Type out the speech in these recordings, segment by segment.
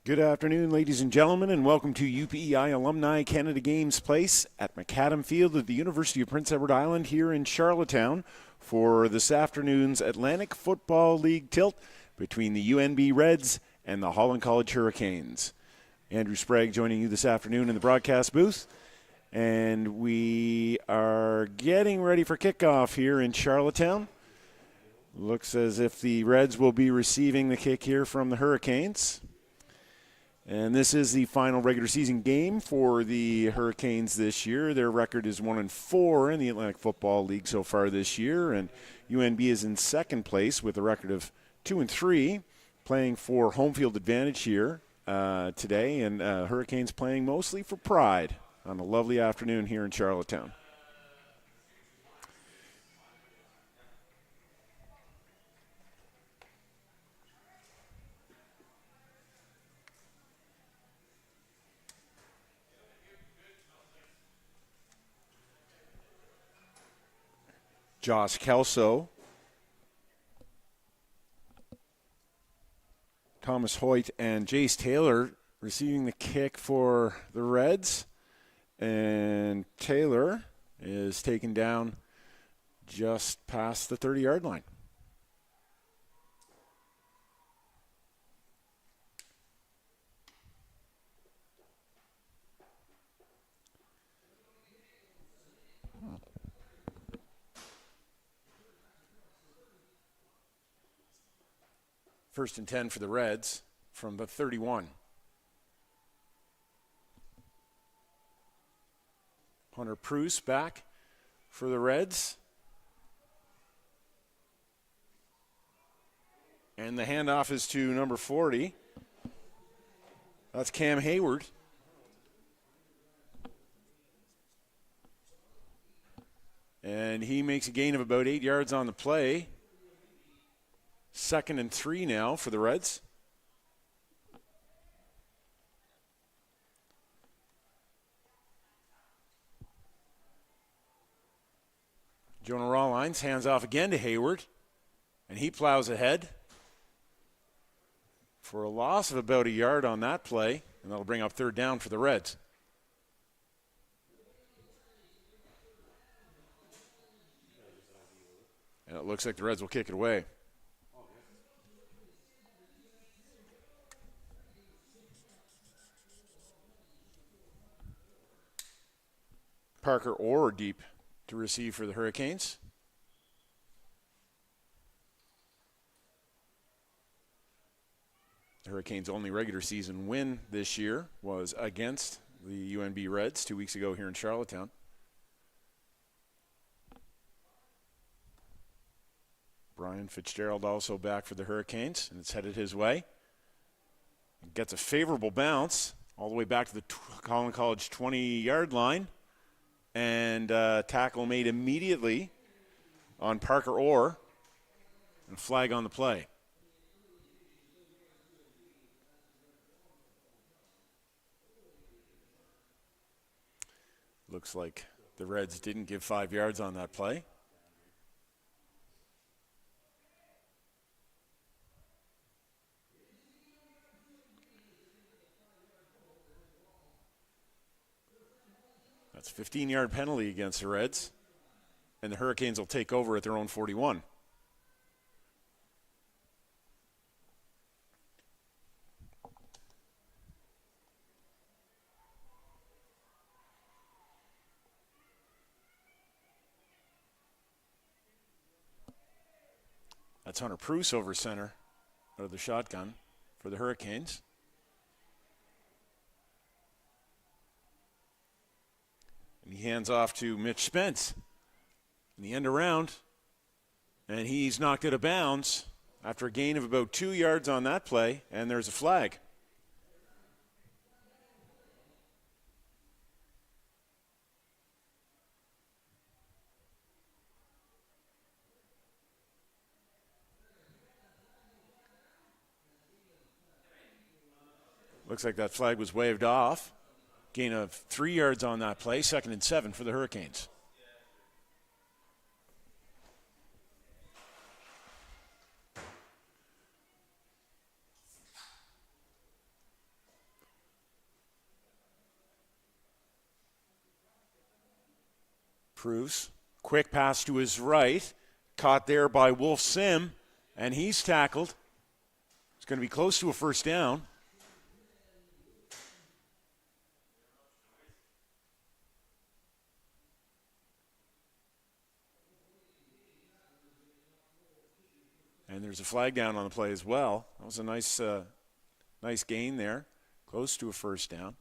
Good afternoon, ladies and gentlemen, and welcome to UPEI Alumni Canada Games Place at MacAdam Field at the University of Prince Edward Island here in Charlottetown for this afternoon's Atlantic Football League tilt between the UNB Reds and the Holland College Hurricanes. Andrew Sprague joining you this afternoon in the broadcast booth, and we are getting ready for kickoff here in Charlottetown. Looks as if the Reds will be receiving the kick here from the Hurricanes. And this is the final regular season game for the Hurricanes this year. Their record is 1-4 in the Atlantic Football League so far this year, and UNB is in second place with a record of 2-3, playing for home field advantage here today, and Hurricanes playing mostly for pride on a lovely afternoon here in Charlottetown. Josh Kelso, Thomas Hoyt, and Jace Taylor receiving the kick for the Reds. And Taylor is taken down just past the 30-yard line. First and 10 for the Reds from the 31. Hunter Pruce back for the Reds. And the handoff is to number 40. That's Cam Hayward. And he makes a gain of about 8 yards on the play. 2nd and 3 now for the Reds. Jonah Rawlines hands off again to Hayward, and he plows ahead for a loss of about a yard on that play, and that'll bring up 3rd down for the Reds. And it looks like the Reds will kick it away. Parker Orr deep to receive for the Hurricanes. The Hurricanes' only regular season win this year was against the UNB Reds 2 weeks ago here in Charlottetown. Brian Fitzgerald also back for the Hurricanes, and it's headed his way. It gets a favorable bounce all the way back to the Holland College 20-yard line. And tackle made immediately on Parker Orr, and a flag on the play. Looks like the Reds didn't give 5 yards on that play. That's a 15-yard penalty against the Reds, and the Hurricanes will take over at their own 41. That's Hunter Pruce over center out of the shotgun for the Hurricanes. And he hands off to Mitch Spence in the end around, and he's knocked out of bounds after a gain of about 2 yards on that play, and there's a flag. Looks like that flag was waved off. Gain of 3 yards on that play, 2nd and 7 for the Hurricanes. Proves. Quick pass to his right. Caught there by Wolf Sim, and he's tackled. It's going to be close to a first down. And there's a flag down on the play as well. That was a nice gain there. Close to a first down.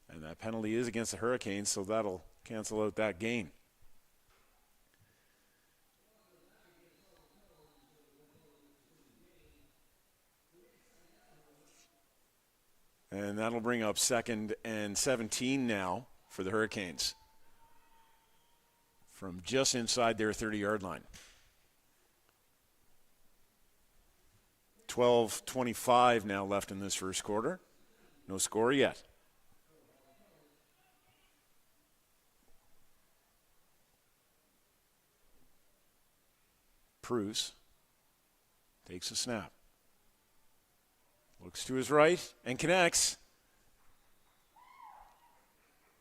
And that penalty is against the Hurricanes, so that'll cancel out that gain. And that'll bring up 2nd and 17 now for the Hurricanes from just inside their 30-yard line. 12:25 now left in this first quarter. No score yet. Pruse takes a snap. Looks to his right and connects.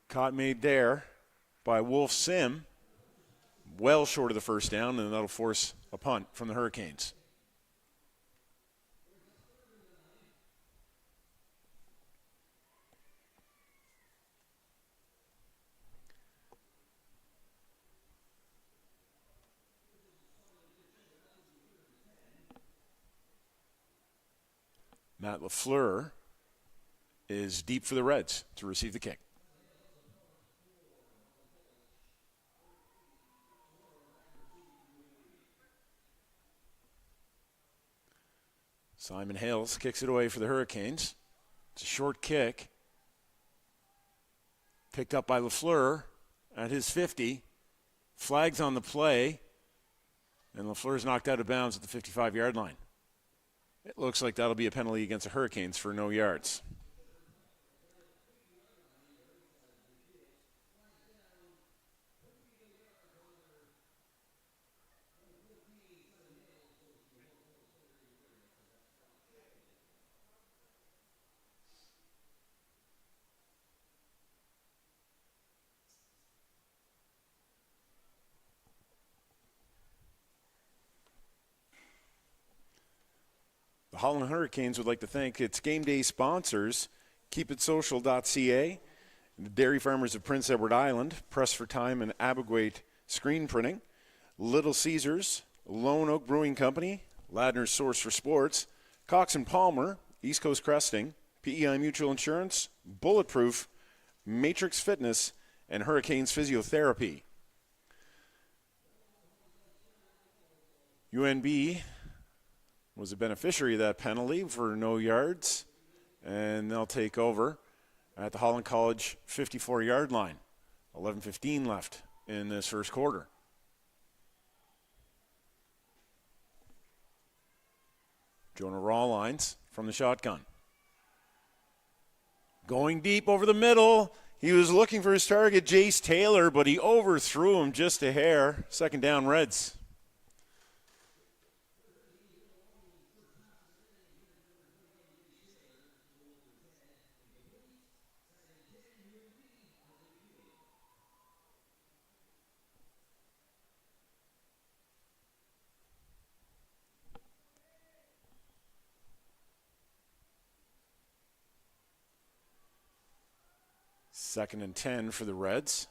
Caught made there by Wolf Sim. Well short of the first down, and that'll force a punt from the Hurricanes. Matt LaFleur is deep for the Reds to receive the kick. Simon Hales kicks it away for the Hurricanes. It's a short kick. Picked up by LaFleur at his 50. Flags on the play. And LaFleur's knocked out of bounds at the 55-yard line. It looks like that'll be a penalty against the Hurricanes for no yards. The Holland Hurricanes would like to thank its game day sponsors, keepitsocial.ca, the Dairy Farmers of Prince Edward Island, Press for Time and Abigail Screen Printing, Little Caesars, Lone Oak Brewing Company, Ladner's Source for Sports, Cox and Palmer, East Coast Cresting, P.E.I. Mutual Insurance, Bulletproof, Matrix Fitness, and Hurricanes Physiotherapy. UNB was a beneficiary of that penalty for no yards, and they'll take over at the Holland College 54-yard line. 11:15 left in this first quarter. Jonah Rawlines from the shotgun. Going deep over the middle. He was looking for his target, Jace Taylor, but he overthrew him just a hair. Second down, Reds. Second and 10 for the Reds.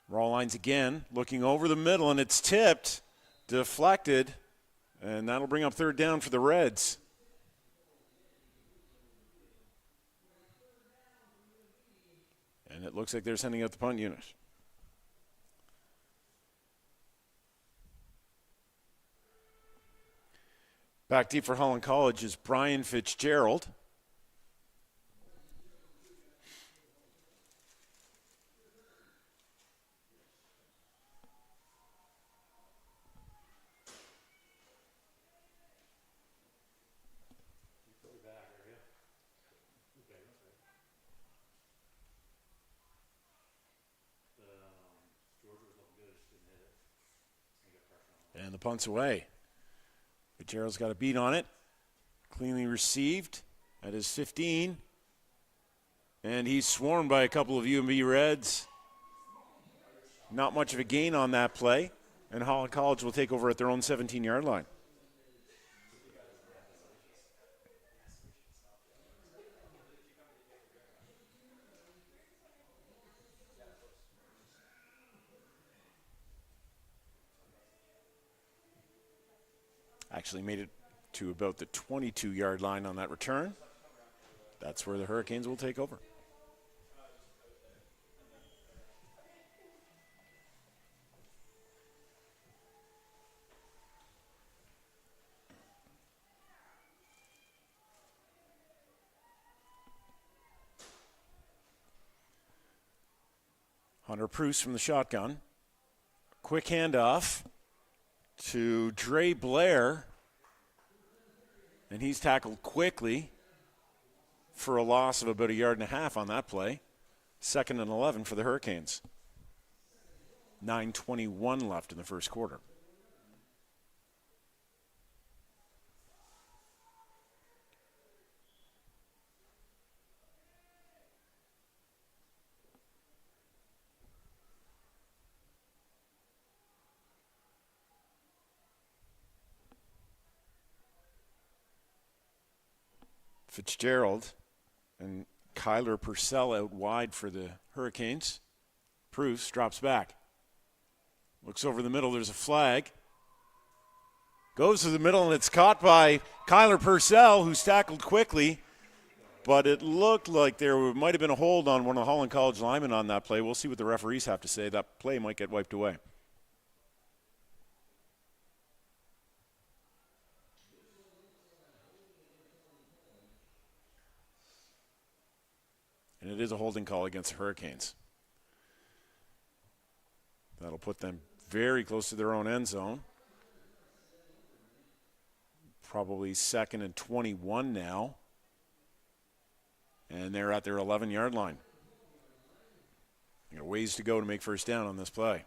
Rawlines again, looking over the middle, and it's tipped, deflected, and that'll bring up third down for the Reds. And it looks like they're sending out the punt unit. Back deep for Holland College is Brian Fitzgerald. And the punt's away. Fitzgerald's got a beat on it. Cleanly received at his 15. And he's swarmed by a couple of UNB Reds. Not much of a gain on that play. And Holland College will take over at their own 17-yard line. Actually made it to about the 22-yard line on that return. That's where the Hurricanes will take over. Hunter Pruce from the shotgun. Quick handoff to Dre Blair. And he's tackled quickly for a loss of about 1.5 yards on that play. 2nd and 11 for the Hurricanes. 9:21 left in the first quarter. Fitzgerald and Kyler Purcell out wide for the Hurricanes. Bruce drops back. Looks over the middle. There's a flag. Goes to the middle, and it's caught by Kyler Purcell, who's tackled quickly. But it looked like there might have been a hold on one of the Holland College linemen on that play. We'll see what the referees have to say. That play might get wiped away. And it is a holding call against the Hurricanes. That'll put them very close to their own end zone. Probably 2nd and 21 now. And they're at their 11-yard line. Got ways to go to make first down on this play.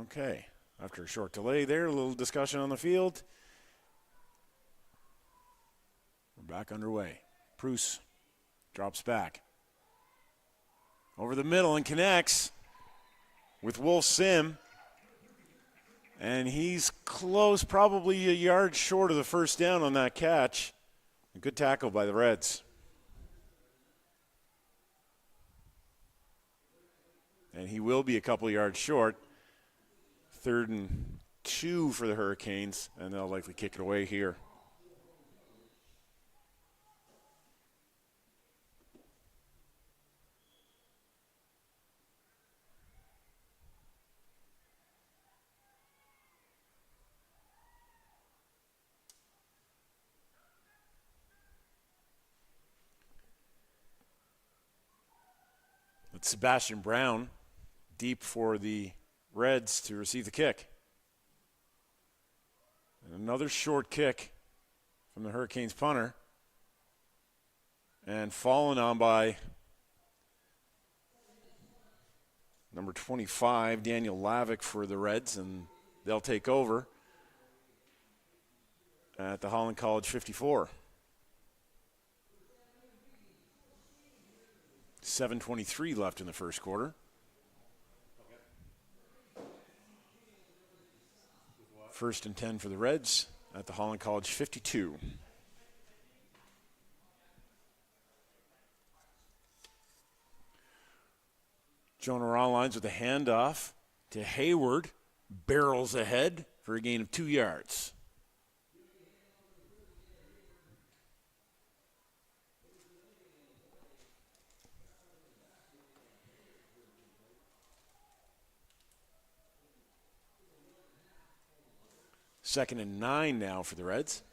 Okay, after a short delay there, a little discussion on the field. We're back underway. Pruce drops back. Over the middle and connects with Wolf Sim. And he's close, probably 1 yard short of the first down on that catch. A good tackle by the Reds. And he will be a couple of yards short. 3rd and 2 for the Hurricanes, and they'll likely kick it away here. It's Sebastian Brown deep for the Reds to receive the kick. And another short kick from the Hurricanes punter. And fallen on by number 25, Daniel Lavick for the Reds, and they'll take over at the Holland College 54. 7:23 left in the first quarter. First and 10 for the Reds at the Holland College 52. Jonah Rawlines with a handoff to Hayward. Barrels ahead for a gain of 2 yards. Second and 9 now for the Reds.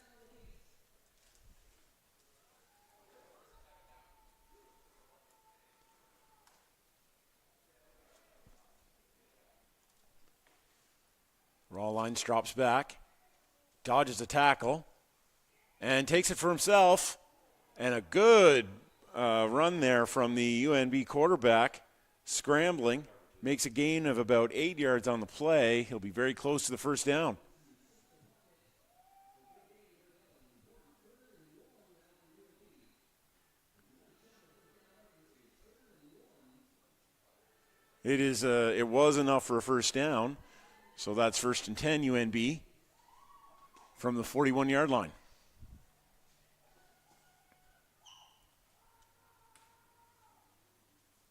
Rawlines drops back, dodges a tackle, and takes it for himself. And a good run there from the UNB quarterback, scrambling, makes a gain of about 8 yards on the play. He'll be very close to the first down. It was enough for a first down. So that's 1st and 10 UNB from the 41-yard line.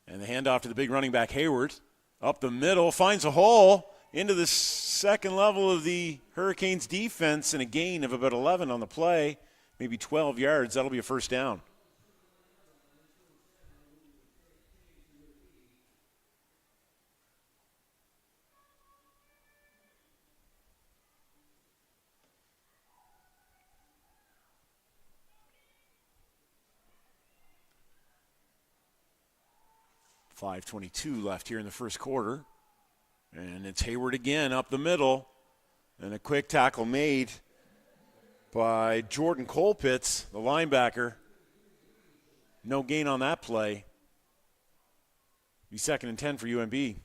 And the handoff to the big running back Hayward. Up the middle, finds a hole into the second level of the Hurricanes defense, and a gain of about 11 on the play, maybe 12 yards. That'll be a first down. .5:22 left here in the first quarter. And it's Hayward again up the middle. And a quick tackle made by Jordan Colpitts, the linebacker. No gain on that play. Be 2nd and 10 for UNB.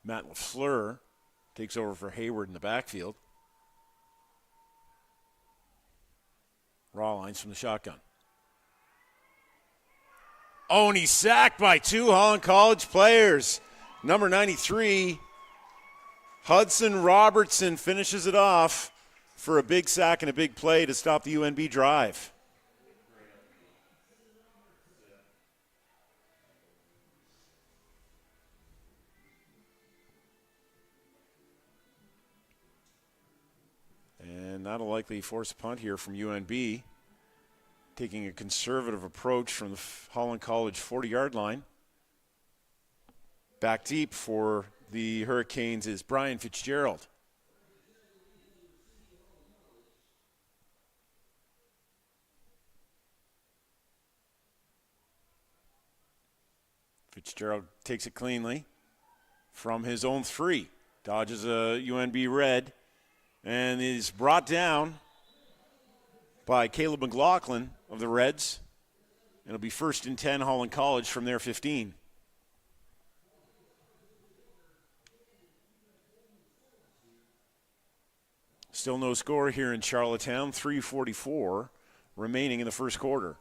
Matt LaFleur takes over for Hayward in the backfield. Rawlines from the shotgun. Oh, and he's sacked by 2 Holland College players. Number 93, Hudson Robertson, finishes it off for a big sack and a big play to stop the UNB drive. And that'll likely force a punt here from UNB, taking a conservative approach from the Holland College 40-yard line. Back deep for the Hurricanes is Brian Fitzgerald. Fitzgerald takes it cleanly from his own 3. Dodges a UNB red. And is brought down by Caleb McLaughlin of the Reds. It'll be 1st and 10 Holland College from their 15. Still no score here in Charlottetown. 3:44 remaining in the first quarter.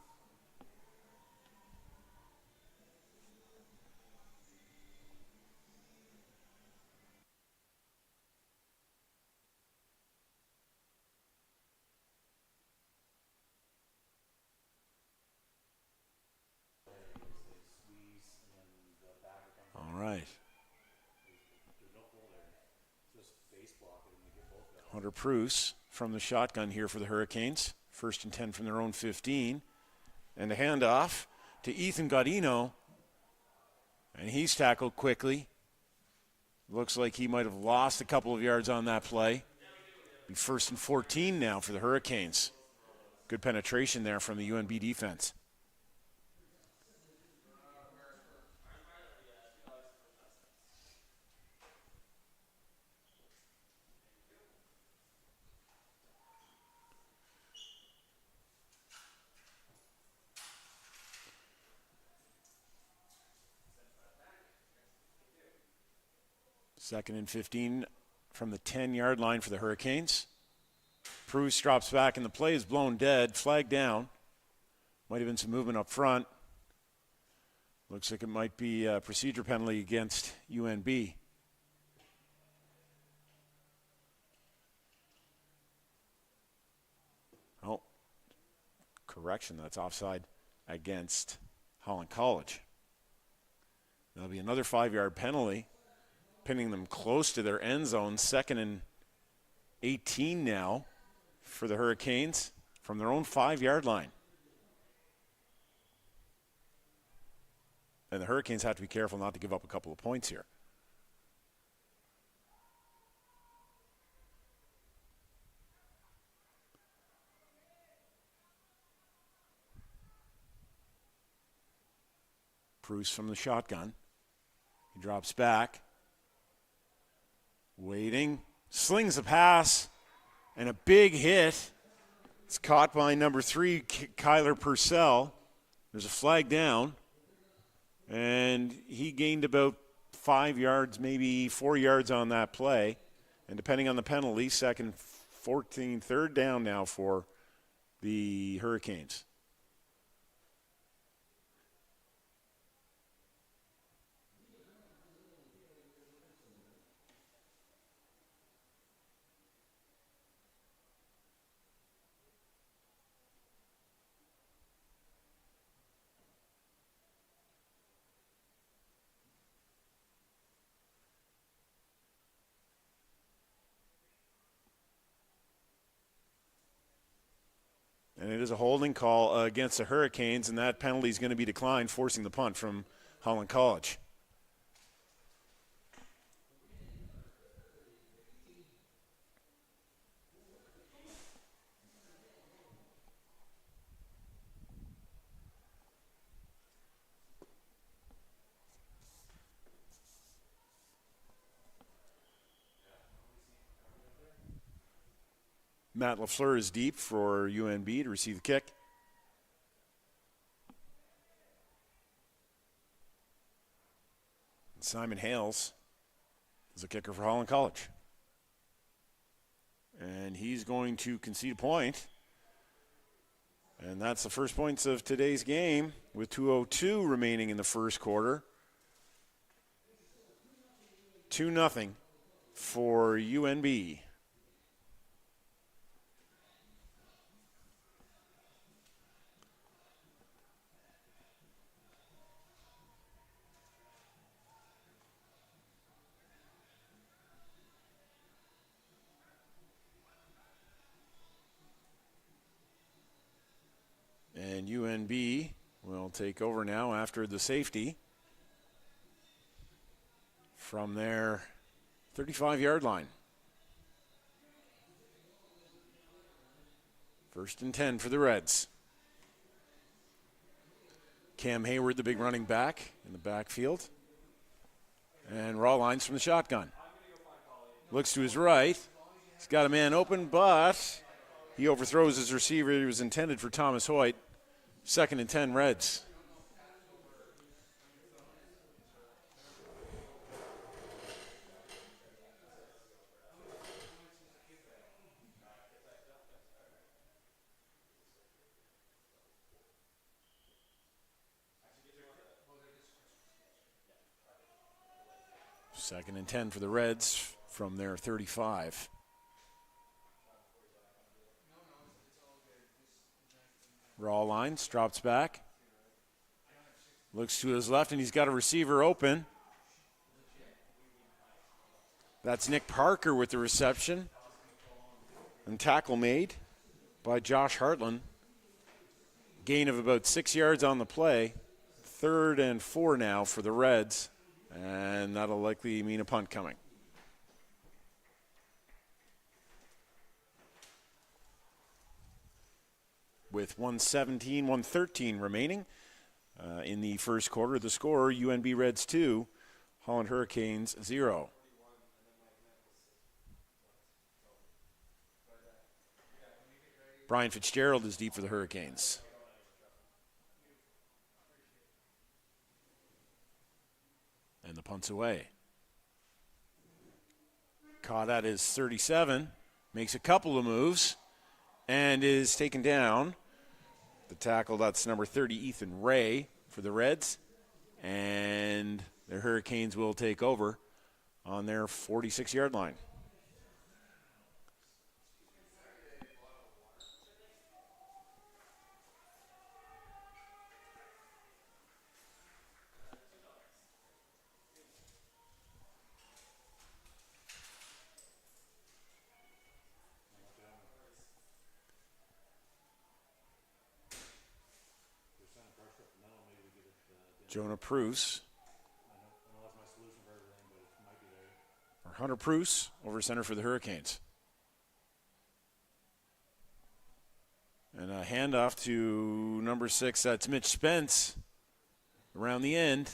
Hunter Pruce from the shotgun here for the Hurricanes. 1st and 10 from their own 15. And a handoff to Ethan Gaudino. And he's tackled quickly. Looks like he might have lost a couple of yards on that play. Be 1st and 14 now for the Hurricanes. Good penetration there from the UNB defense. Second and 15 from the 10-yard line for the Hurricanes. Bruce drops back, and the play is blown dead. Flag down. Might have been some movement up front. Looks like it might be a procedure penalty against UNB. Oh, correction, that's offside against Holland College. That'll be another 5-yard penalty, pinning them close to their end zone. 2nd and 18 now for the Hurricanes from their own 5-yard line. And the Hurricanes have to be careful not to give up a couple of points here. Bruce from the shotgun. He drops back. Waiting. Slings a pass. And a big hit. It's caught by number 3, Kyler Purcell. There's a flag down. And he gained about 5 yards, maybe 4 yards on that play. And depending on the penalty, 2nd, 14, 3rd down now for the Hurricanes. And it is a holding call against the Hurricanes, and that penalty is going to be declined, forcing the punt from Holland College. Matt LaFleur is deep for UNB to receive the kick. And Simon Hales is a kicker for Holland College. And he's going to concede a point. And that's the first points of today's game with 2:02 remaining in the first quarter. 2-0 for UNB. And UNB will take over now after the safety from their 35-yard line. 1st and 10 for the Reds. Cam Hayward, the big running back in the backfield. And Rawlines from the shotgun. Looks to his right. He's got a man open, but he overthrows his receiver. He was intended for Thomas Hoyt. 2nd and 10 Reds. Second and 10 for the Reds from their 35. Rawlines drops back. Looks to his left, and he's got a receiver open. That's Nick Parker with the reception. And tackle made by Josh Hartland. Gain of about 6 yards on the play. 3rd and 4 now for the Reds. And that'll likely mean a punt coming. With 1:13 remaining in the first quarter. The score, UNB Reds 2, Holland Hurricanes 0. Brian Fitzgerald is deep for the Hurricanes. And the punt's away. Caught at his 37, makes a couple of moves. and is taken down. The tackle, that's number 30, Ethan Ray for the Reds. And the Hurricanes will take over on their 46-yard line. Jonah Pruce. Or Hunter Pruce over center for the Hurricanes. And a handoff to number 6, that's Mitch Spence around the end.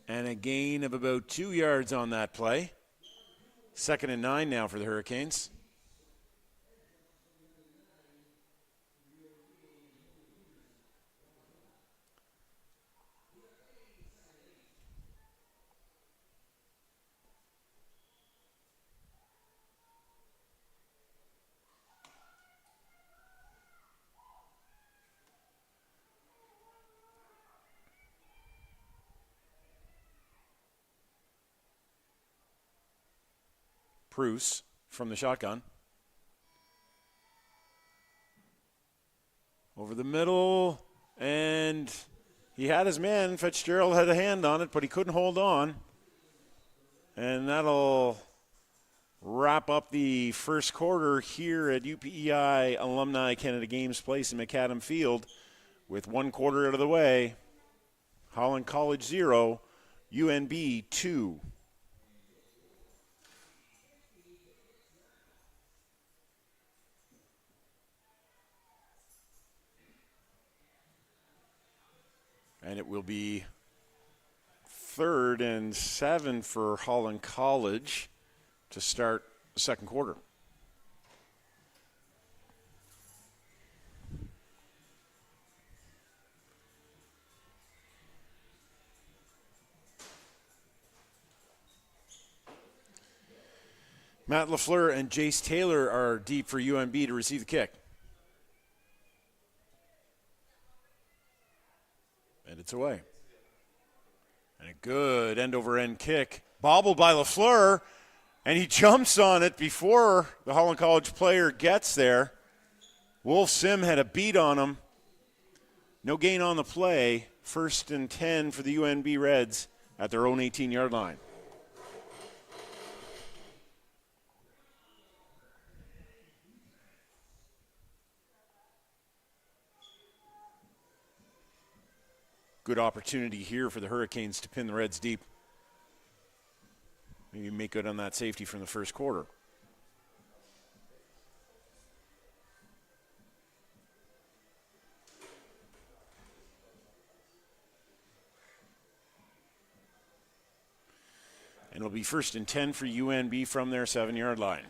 And a gain of about 2 yards on that play. 2nd and 9 now for the Hurricanes. Pruce from the shotgun. Over the middle, and he had his man. Fitzgerald had a hand on it, but he couldn't hold on. And that'll wrap up the first quarter here at UPEI Alumni Canada Games Place in MacAdam Field. With 1 quarter out of the way, Holland College 0, UNB 2. And it will be 3rd and 7 for Holland College to start the second quarter. Matt LaFleur and Jace Taylor are deep for UNB to receive the kick. And it's away. And a good end-over-end kick. Bobbled by LaFleur, and he jumps on it before the Holland College player gets there. Wolf Sim had a beat on him. No gain on the play. 1st and 10 for the UNB Reds at their own 18-yard line. Good opportunity here for the Hurricanes to pin the Reds deep. Maybe make good on that safety from the first quarter. And it'll be 1st and 10 for UNB from their 7-yard line.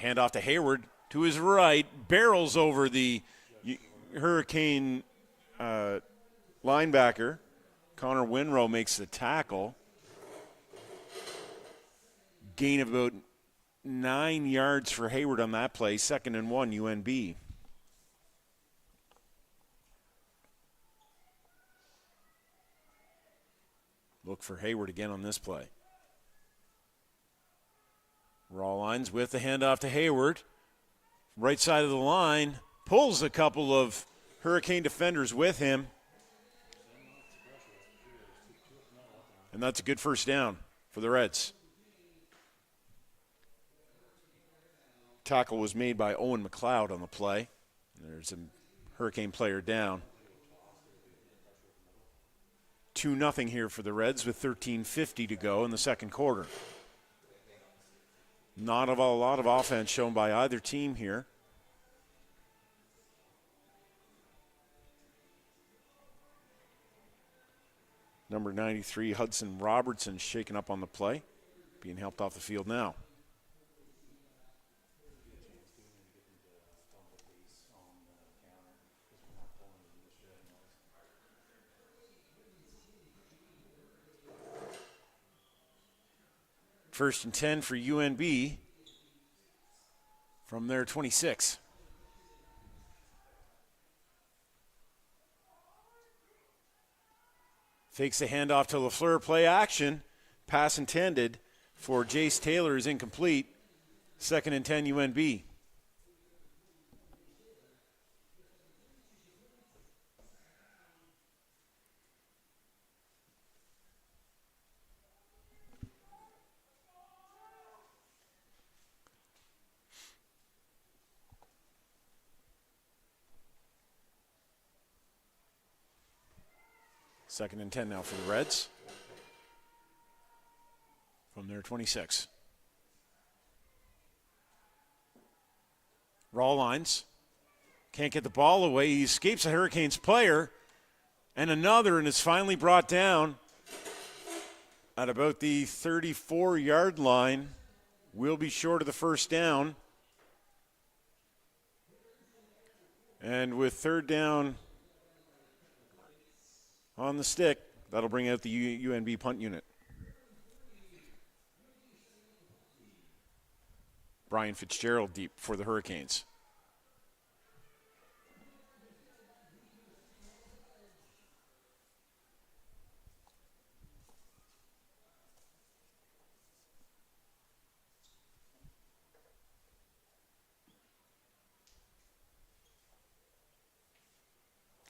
Handoff to Hayward to his right, barrels over the Hurricane linebacker. Connor Winrow makes the tackle. Gain of about 9 yards for Hayward on that play. 2nd and 1, UNB. Look for Hayward again on this play. Rawlines with the handoff to Hayward. Right side of the line. Pulls a couple of Hurricane defenders with him. And that's a good first down for the Reds. Tackle was made by Owen McLeod on the play. There's a Hurricane player down. 2-0 here for the Reds with 13:50 to go in the second quarter. Not a lot of offense shown by either team here. Number 93, Hudson Robertson, shaken up on the play, being helped off the field now. First and 10 for UNB from their 26. Fakes the handoff to LaFleur, play action. Pass intended for Jace Taylor is incomplete. Second and 10 UNB. Second and 10 now for the Reds from their 26. Rawlines can't get the ball away. He escapes a Hurricanes player and another, and is finally brought down at about the 34-yard line. Will be short of the first down. And with third down on the stick, that'll bring out the UNB punt unit. Brian Fitzgerald deep for the Hurricanes.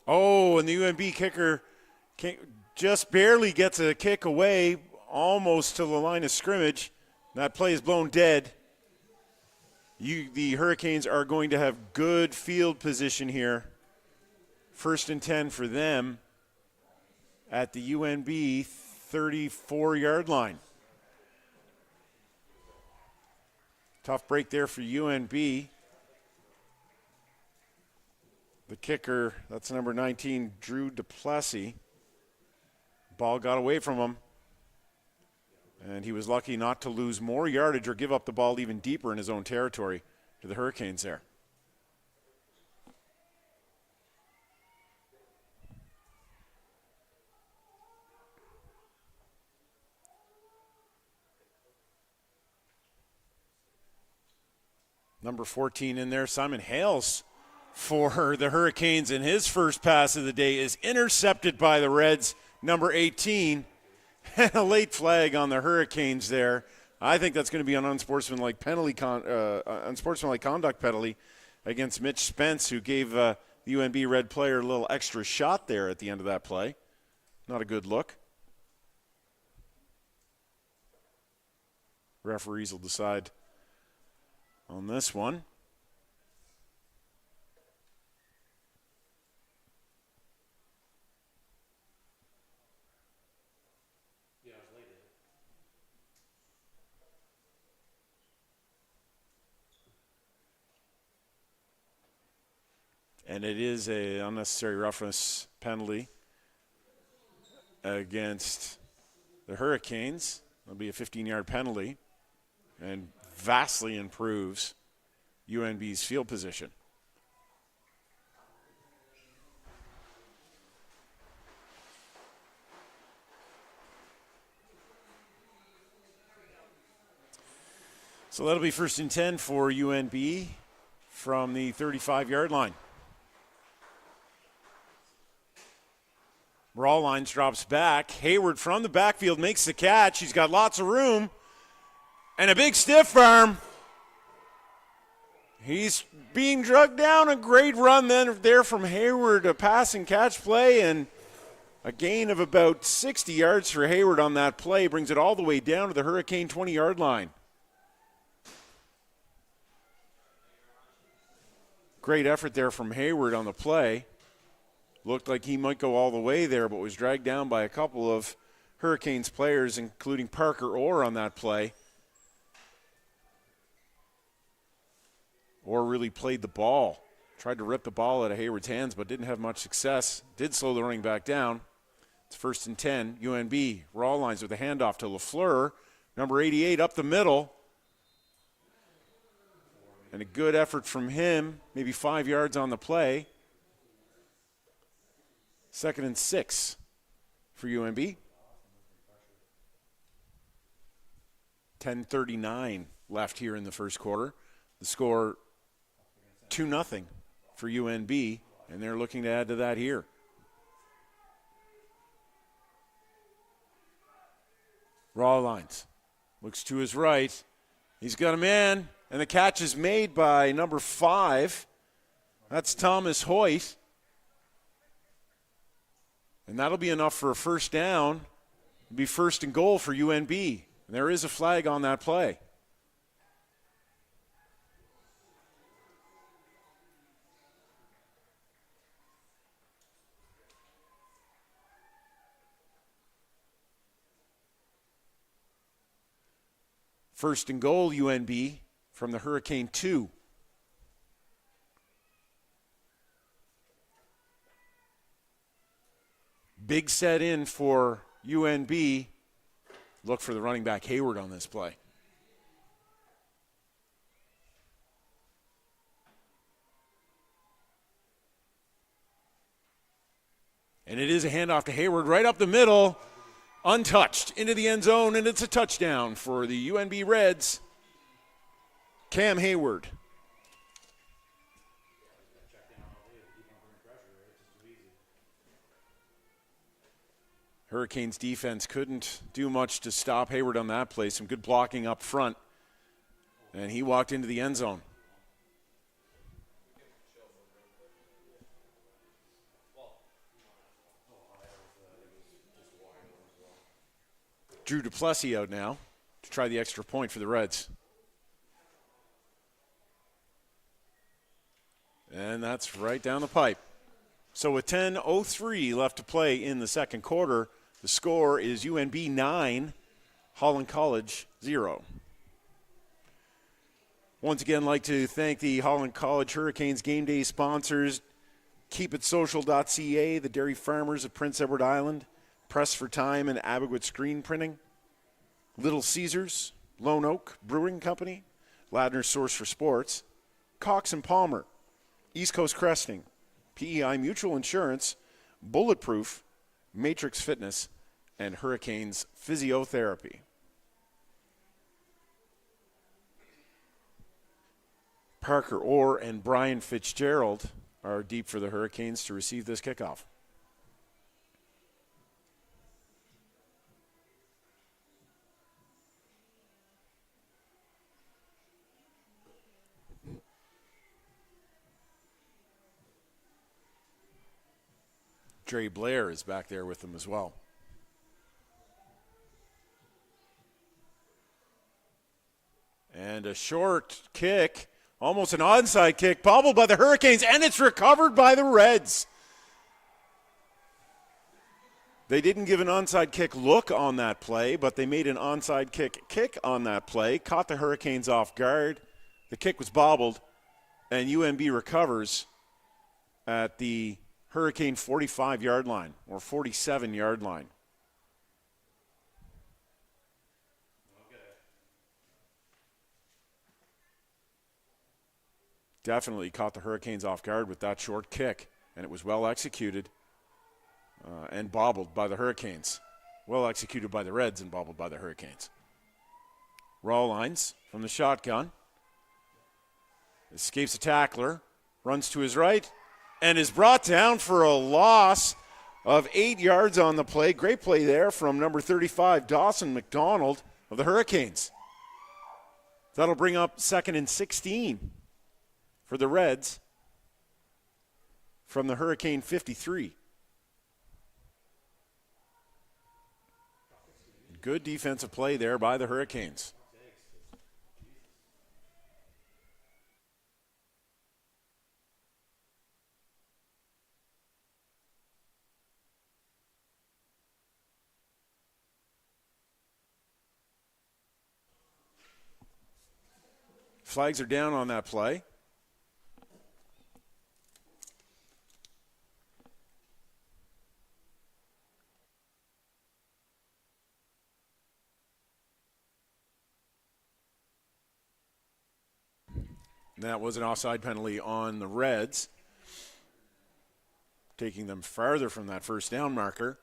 Oh, and the UNB kicker just barely gets a kick away, almost to the line of scrimmage. That play is blown dead. The Hurricanes are going to have good field position here. First and 10 for them at the UNB 34-yard line. Tough break there for UNB. The kicker, that's number 19, Drew Duplessis. Ball got away from him. And he was lucky not to lose more yardage or give up the ball even deeper in his own territory to the Hurricanes there. Number 14 in there, Simon Hales for the Hurricanes, and his first pass of the day is intercepted by the Reds, number 18. And a late flag on the Hurricanes there. I think that's going to be an unsportsmanlike conduct penalty against Mitch Spence, who gave the UNB Red player a little extra shot there at the end of that play. Not a good look. Referees will decide on this one. And it is an unnecessary roughness penalty against the Hurricanes. It'll be a 15-yard penalty and vastly improves UNB's field position. So that'll be first and 10 for UNB from the 35-yard line. Rawlines drops back. Hayward from the backfield makes the catch. He's got lots of room and a big stiff arm. He's being drugged down. A great run then there from Hayward, a pass and catch play, and a gain of about 60 yards for Hayward on that play brings it all the way down to the Hurricane 20-yard line. Great effort there from Hayward on the play. Looked like he might go all the way there, but was dragged down by a couple of Hurricanes players, including Parker Orr on that play. Orr really played the ball. Tried to rip the ball out of Hayward's hands, but didn't have much success. Did slow the running back down. It's first and 10. UNB. Rawlines with a handoff to LaFleur. Number 88 up the middle. And a good effort from him. Maybe 5 yards on the play. Second and 6 for UNB. 10:39 left here in the first quarter. The score 2-0 for UNB, and they're looking to add to that here. Rawlines looks to his right. He's got a man, and the catch is made by number 5. That's Thomas Hoyt. And that'll be enough for a first down. It'll be first and goal for UNB. And there is a flag on that play. First and goal, UNB, from the Hurricane 2. Big set in for UNB. Look for the running back Hayward on this play. And it is a handoff to Hayward right up the middle, untouched, into the end zone, and it's a touchdown for the UNB Reds. Cam Hayward. Hurricanes defense couldn't do much to stop Hayward on that play. Some good blocking up front. And he walked into the end zone. Drew Duplessis out now to try the extra point for the Reds. And that's right down the pipe. So with 10:03 left to play in the second quarter, the score is UNB 9, Holland College 0. Once again, I'd like to thank the Holland College Hurricanes game day sponsors, KeepItSocial.ca, the Dairy Farmers of Prince Edward Island, Press for Time and Abagood Screen Printing, Little Caesars, Lone Oak Brewing Company, Ladner's Source for Sports, Cox and Palmer, East Coast Cresting, P.E.I. Mutual Insurance, Bulletproof, Matrix Fitness, and Hurricanes Physiotherapy. Parker Orr and Brian Fitzgerald are deep for the Hurricanes to receive this kickoff. Dre Blair is back there with them as well. And a short kick, almost an onside kick, bobbled by the Hurricanes, and it's recovered by the Reds. They didn't give an onside kick look on that play, but they made an onside kick on that play, caught the Hurricanes off guard. The kick was bobbled, and UNB recovers at the Hurricane 45-yard line or 47-yard line. Definitely caught the Hurricanes off guard with that short kick, and it was well executed and bobbled by the Hurricanes. Well executed by the Reds and bobbled by the Hurricanes. Rawlines from the shotgun. Escapes a tackler, runs to his right, and is brought down for a loss of 8 yards on the play. Great play there from number 35, Dawson McDonald of the Hurricanes. That'll bring up 2nd and 16 for the Reds from the Hurricane 53. Good defensive play there by the Hurricanes. Flags are down on that play. And that was an offside penalty on the Reds, taking them farther from that first down marker.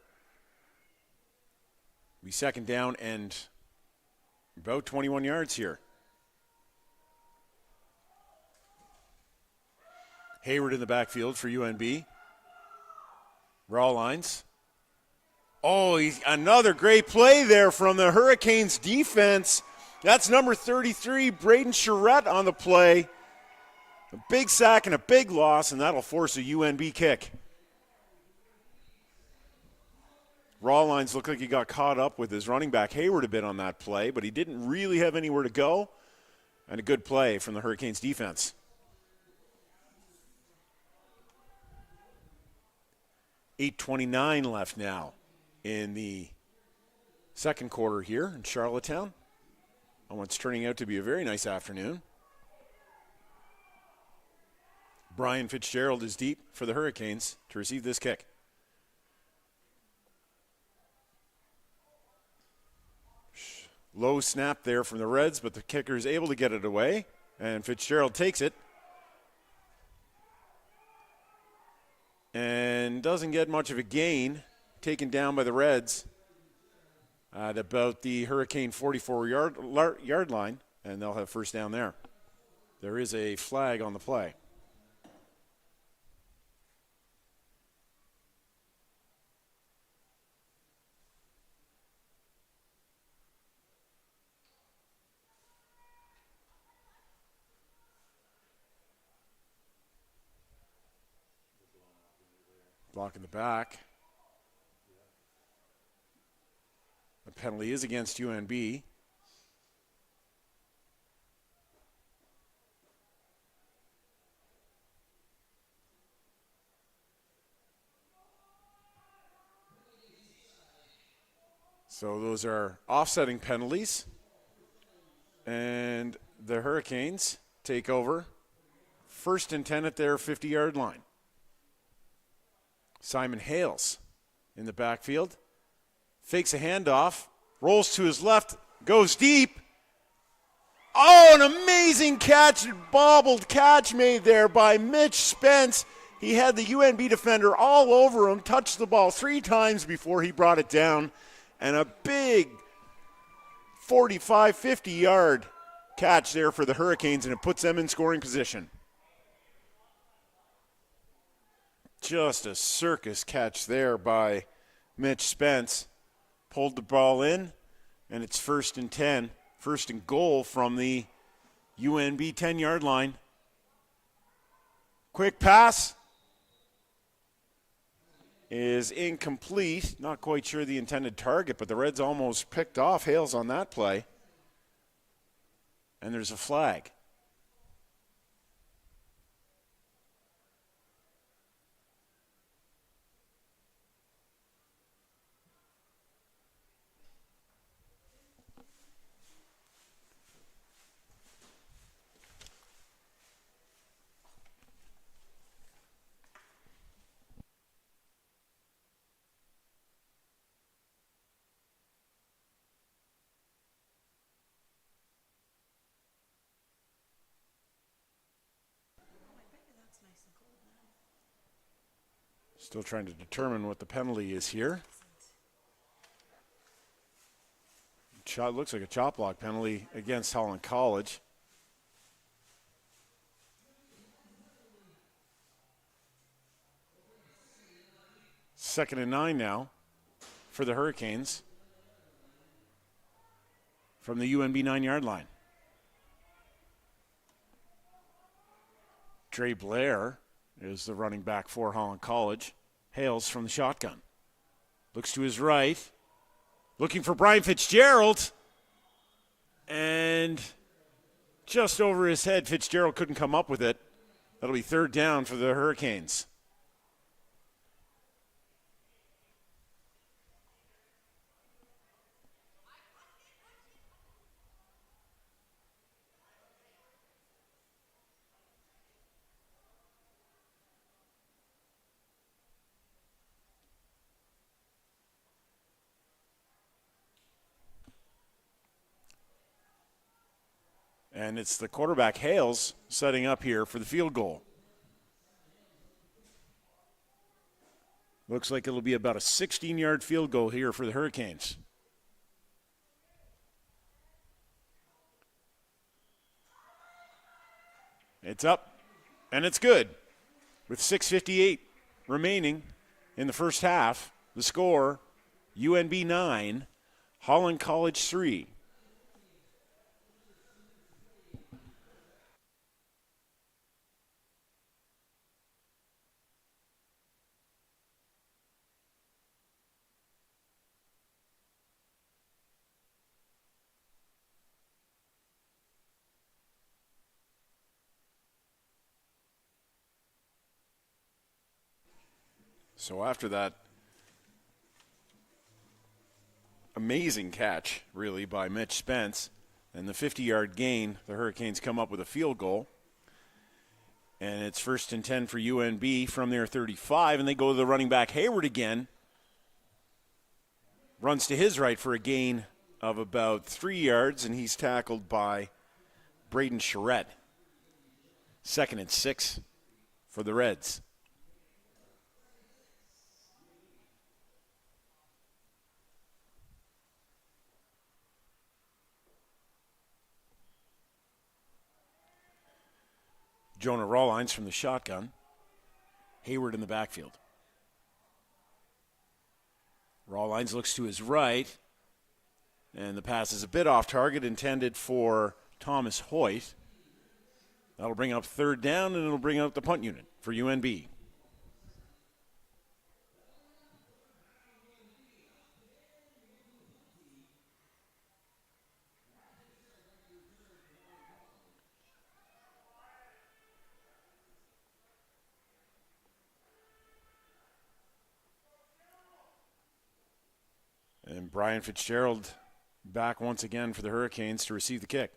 Be 2nd down and About 21 yards here. Hayward in the backfield for UNB. Rawlines. Oh, another great play there from the Hurricanes defense. That's number 33, Braden Charette on the play. A big sack and a big loss, and that'll force a UNB kick. Rawlines looked like he got caught up with his running back Hayward a bit on that play, but he didn't really have anywhere to go. And a good play from the Hurricanes defense. 8:29 left now in the second quarter here in Charlottetown on what's turning out to be a very nice afternoon. Brian Fitzgerald is deep for the Hurricanes to receive this kick. Low snap there from the Reds, but the kicker is able to get it away, and Fitzgerald takes it and doesn't get much of a gain, taken down by the Reds at about the Hurricane 44-yard line, and they'll have first down there. There is a flag on the play. Block in the back. The penalty is against UNB. So those are offsetting penalties. And the Hurricanes take over. 1st and 10 at their 50-yard line. Simon Hales in the backfield. Fakes a handoff. Rolls to his left. Goes deep. Oh, an amazing catch. Bobbled catch made there by Mitch Spence. He had the UNB defender all over him. Touched the ball 3 times before he brought it down. And a big 45, 50-yard catch there for the Hurricanes, and it puts them in scoring position. Just a circus catch there by Mitch Spence. Pulled the ball in, and it's 1st and 10. 1st and goal from the UNB 10-yard line. Quick pass is incomplete. Not quite sure the intended target, but the Reds almost picked off Hales on that play. And there's a flag. Still trying to determine what the penalty is here. Looks like a chop block penalty against Holland College. Second and 9 now for the Hurricanes from the UNB 9-yard line. Dre Blair is the running back for Holland College. Hales from the shotgun. Looks to his right. Looking for Brian Fitzgerald. And just over his head, Fitzgerald couldn't come up with it. That'll be 3rd down for the Hurricanes. And it's the quarterback, Hales, setting up here for the field goal. Looks like it'll be about a 16-yard field goal here for the Hurricanes. It's up, and it's good. With 6:58 remaining in the first half, the score, UNB 9, Holland College 3. So after that amazing catch, really, by Mitch Spence and the 50-yard gain, the Hurricanes come up with a field goal. And it's 1st and 10 for UNB from their 35, and they go to the running back Hayward again. Runs to his right for a gain of about 3 yards, and he's tackled by Braden Charette. 2nd and 6 for the Reds. Jonah Rawlines from the shotgun. Hayward in the backfield. Rawlines looks to his right, and the pass is a bit off target, intended for Thomas Hoyt. That'll bring up 3rd down, and it'll bring up the punt unit for UNB. And Brian Fitzgerald back once again for the Hurricanes to receive the kick.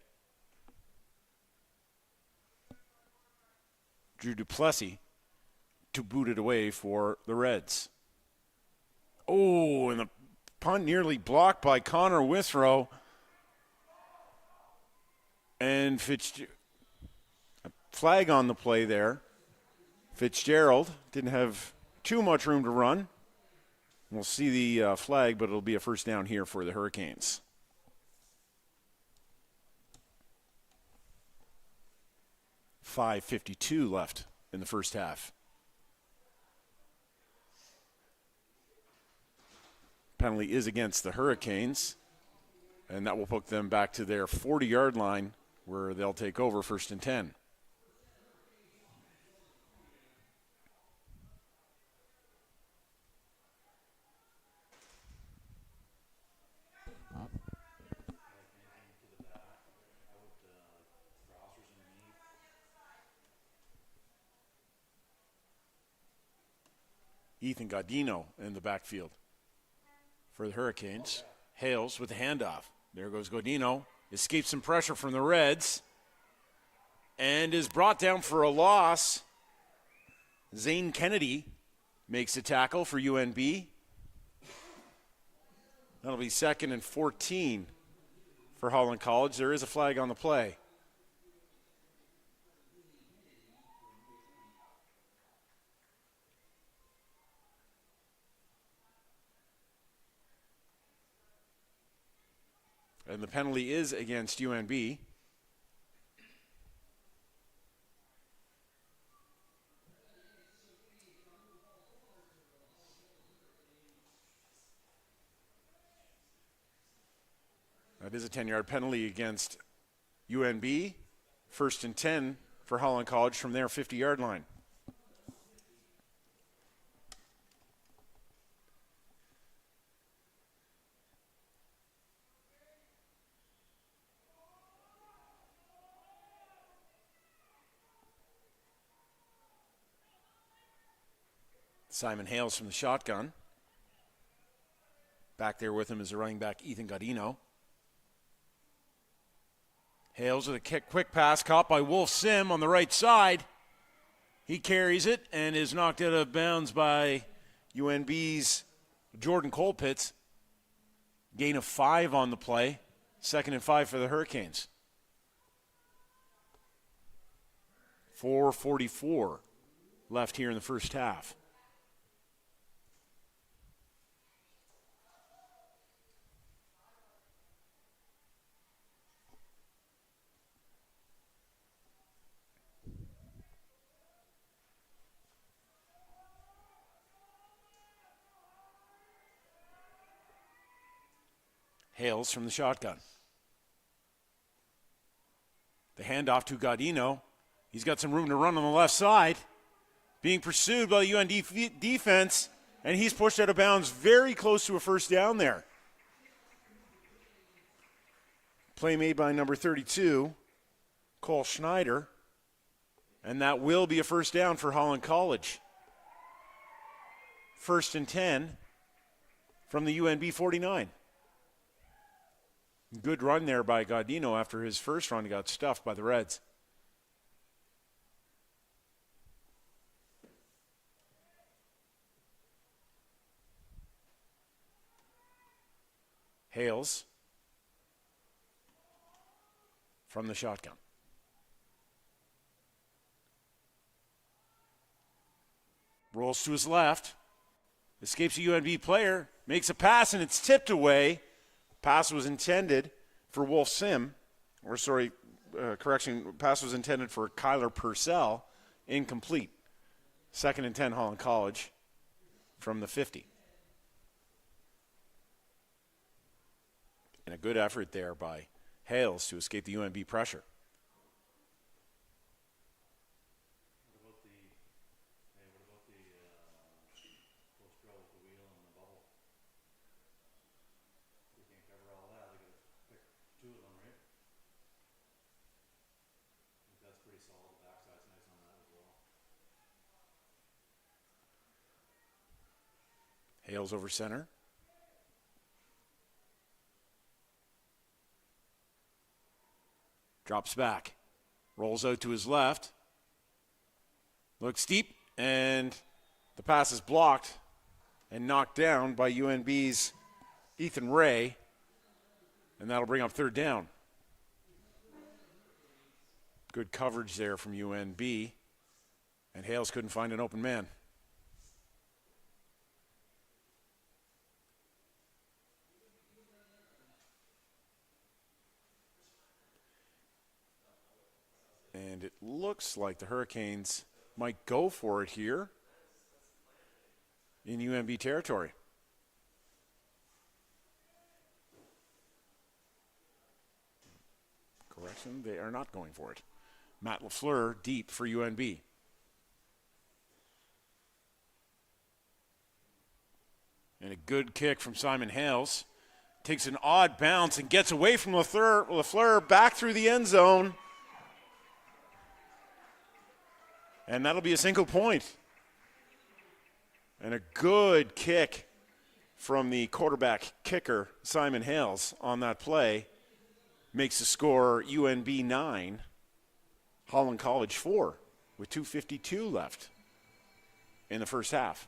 Drew Duplessis to boot it away for the Reds. Oh, and the punt nearly blocked by Connor Withrow. And a flag on the play there. Fitzgerald didn't have too much room to run. We'll see the flag, but it'll be a 1st down here for the Hurricanes. .5:52 left in the first half. Penalty is against the Hurricanes, and that will put them back to their 40-yard line where they'll take over 1st and 10. Ethan Gaudino in the backfield for the Hurricanes. Hales with the handoff. There goes Gaudino. Escapes some pressure from the Reds and is brought down for a loss. Zane Kennedy makes a tackle for UNB. That'll be 2nd and 14 for Holland College. There is a flag on the play. And the penalty is against UNB. That is a 10-yard penalty against UNB. 1st and 10 for Holland College from their 50-yard line. Simon Hales from the shotgun. Back there with him is the running back, Ethan Gaudino. Hales with a quick pass caught by Wolf Sim on the right side. He carries it and is knocked out of bounds by UNB's Jordan Colpitts. Gain of 5 on the play. 2nd and 5 for the Hurricanes. 4:44 left here in the first half. Hales from the shotgun. The handoff to Gaudino. He's got some room to run on the left side. Being pursued by the UND defense, and he's pushed out of bounds very close to a first down there. Play made by number 32, Cole Schneider, and that will be a first down for Holland College. 1st and 10 from the UNB 49. Good run there by Gaudino after his first run. He got stuffed by the Reds. Hales from the shotgun. Rolls to his left. Escapes a UNB player. Makes a pass, and it's tipped away. Pass was intended for Wolf Sim. Pass was intended for Kyler Purcell. Incomplete. 2nd and 10, Holland College from the 50. And a good effort there by Hales to escape the UNB pressure. What about the post drill with the wheel and the bubble? We can't cover all that. They gotta pick 2 of them, right? I think that's pretty solid. The backside's nice on that as well. Hales over center. Drops back. Rolls out to his left. Looks deep, and the pass is blocked and knocked down by UNB's Ethan Ray. And that'll bring up 3rd down. Good coverage there from UNB. And Hales couldn't find an open man. And it looks like the Hurricanes might go for it here in UNB territory. Correction, they are not going for it. Matt LaFleur deep for UNB. And a good kick from Simon Hales. Takes an odd bounce and gets away from LaFleur back through the end zone. And that'll be a single point. And a good kick from the quarterback kicker, Simon Hales, on that play. Makes the score UNB 9, Holland College 4, with 2:52 left in the first half.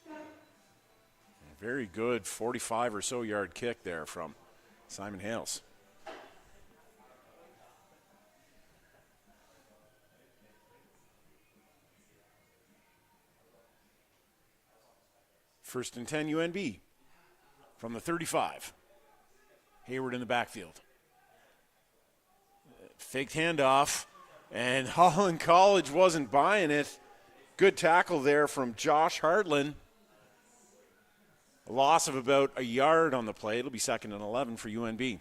A very good 45 or so yard kick there from Simon Hales. First and 10 UNB from the 35. Hayward in the backfield. Faked handoff, and Holland College wasn't buying it. Good tackle there from Josh Hartland. A loss of about a yard on the play. It'll be 2nd and 11 for UNB.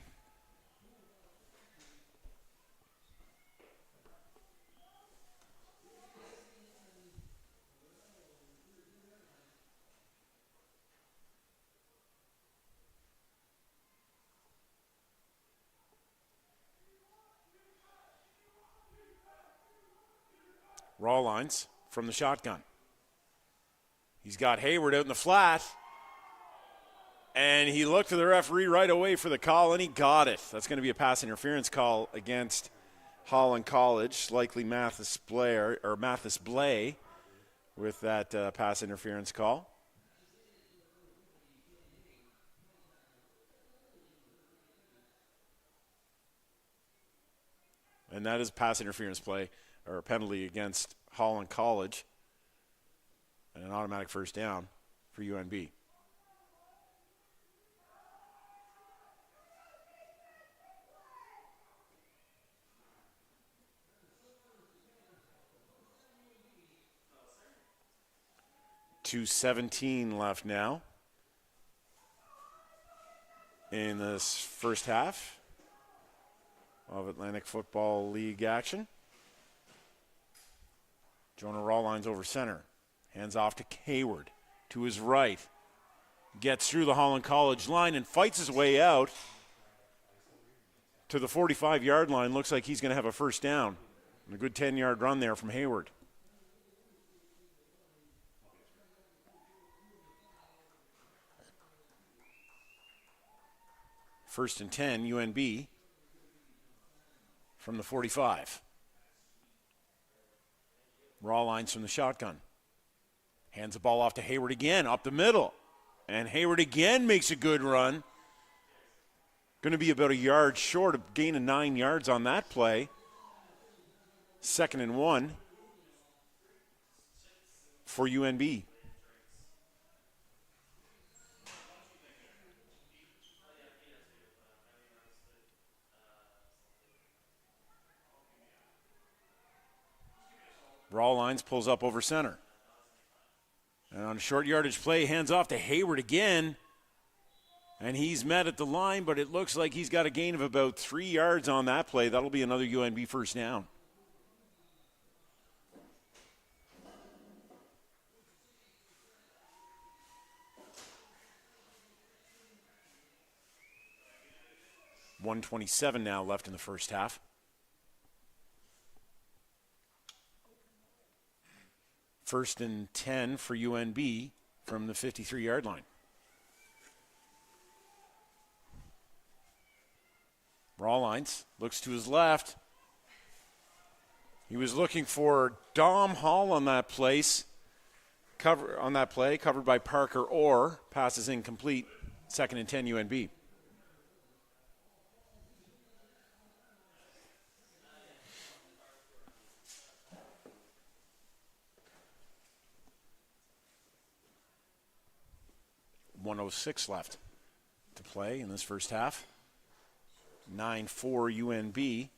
Rawlines from the shotgun. He's got Hayward out in the flat. And he looked to the referee right away for the call, and he got it. That's going to be a pass interference call against Holland College. Likely Mathis Blay with that pass interference call. And that is a pass interference play, or a penalty against Holland College. And an automatic first down for UNB. 2:17 left now in this first half of Atlantic Football League action. Jonah Rawlines over center. Hands off to Hayward. To his right. Gets through the Holland College line and fights his way out to the 45-yard line. Looks like he's going to have a first down. And a good 10-yard run there from Hayward. First and 10, UNB from the 45. Rawlines from the shotgun. Hands the ball off to Hayward again, up the middle. And Hayward again makes a good run. Going to be about a yard short of gain of 9 yards on that play. 2nd and 1 for UNB. Rawlines pulls up over center. And on a short yardage play, hands off to Hayward again. And he's met at the line, but it looks like he's got a gain of about 3 yards on that play. That'll be another UNB first down. .127 now left in the first half. First and 10 for UNB from the 53-yard line. Rawlines looks to his left. He was looking for Dom Hall on that play, covered by Parker Orr. Passes incomplete. 2nd and 10 UNB. .106 left to play in this first half. 9-4 UNB.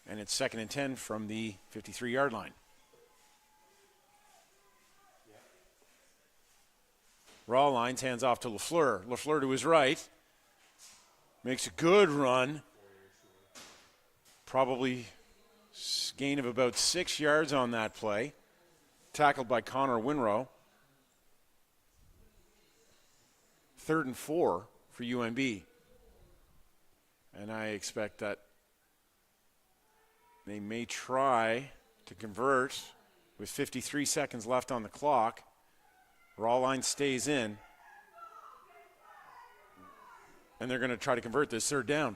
And it's 2nd and 10 from the 53-yard line. Rawlines hands off to LaFleur. LaFleur to his right. Makes a good run. Probably gain of about 6 yards on that play. Tackled by Connor Winrow. 3rd and 4 for UNB. And I expect that they may try to convert with 53 seconds left on the clock. Rawlines stays in. And they're going to try to convert this 3rd down.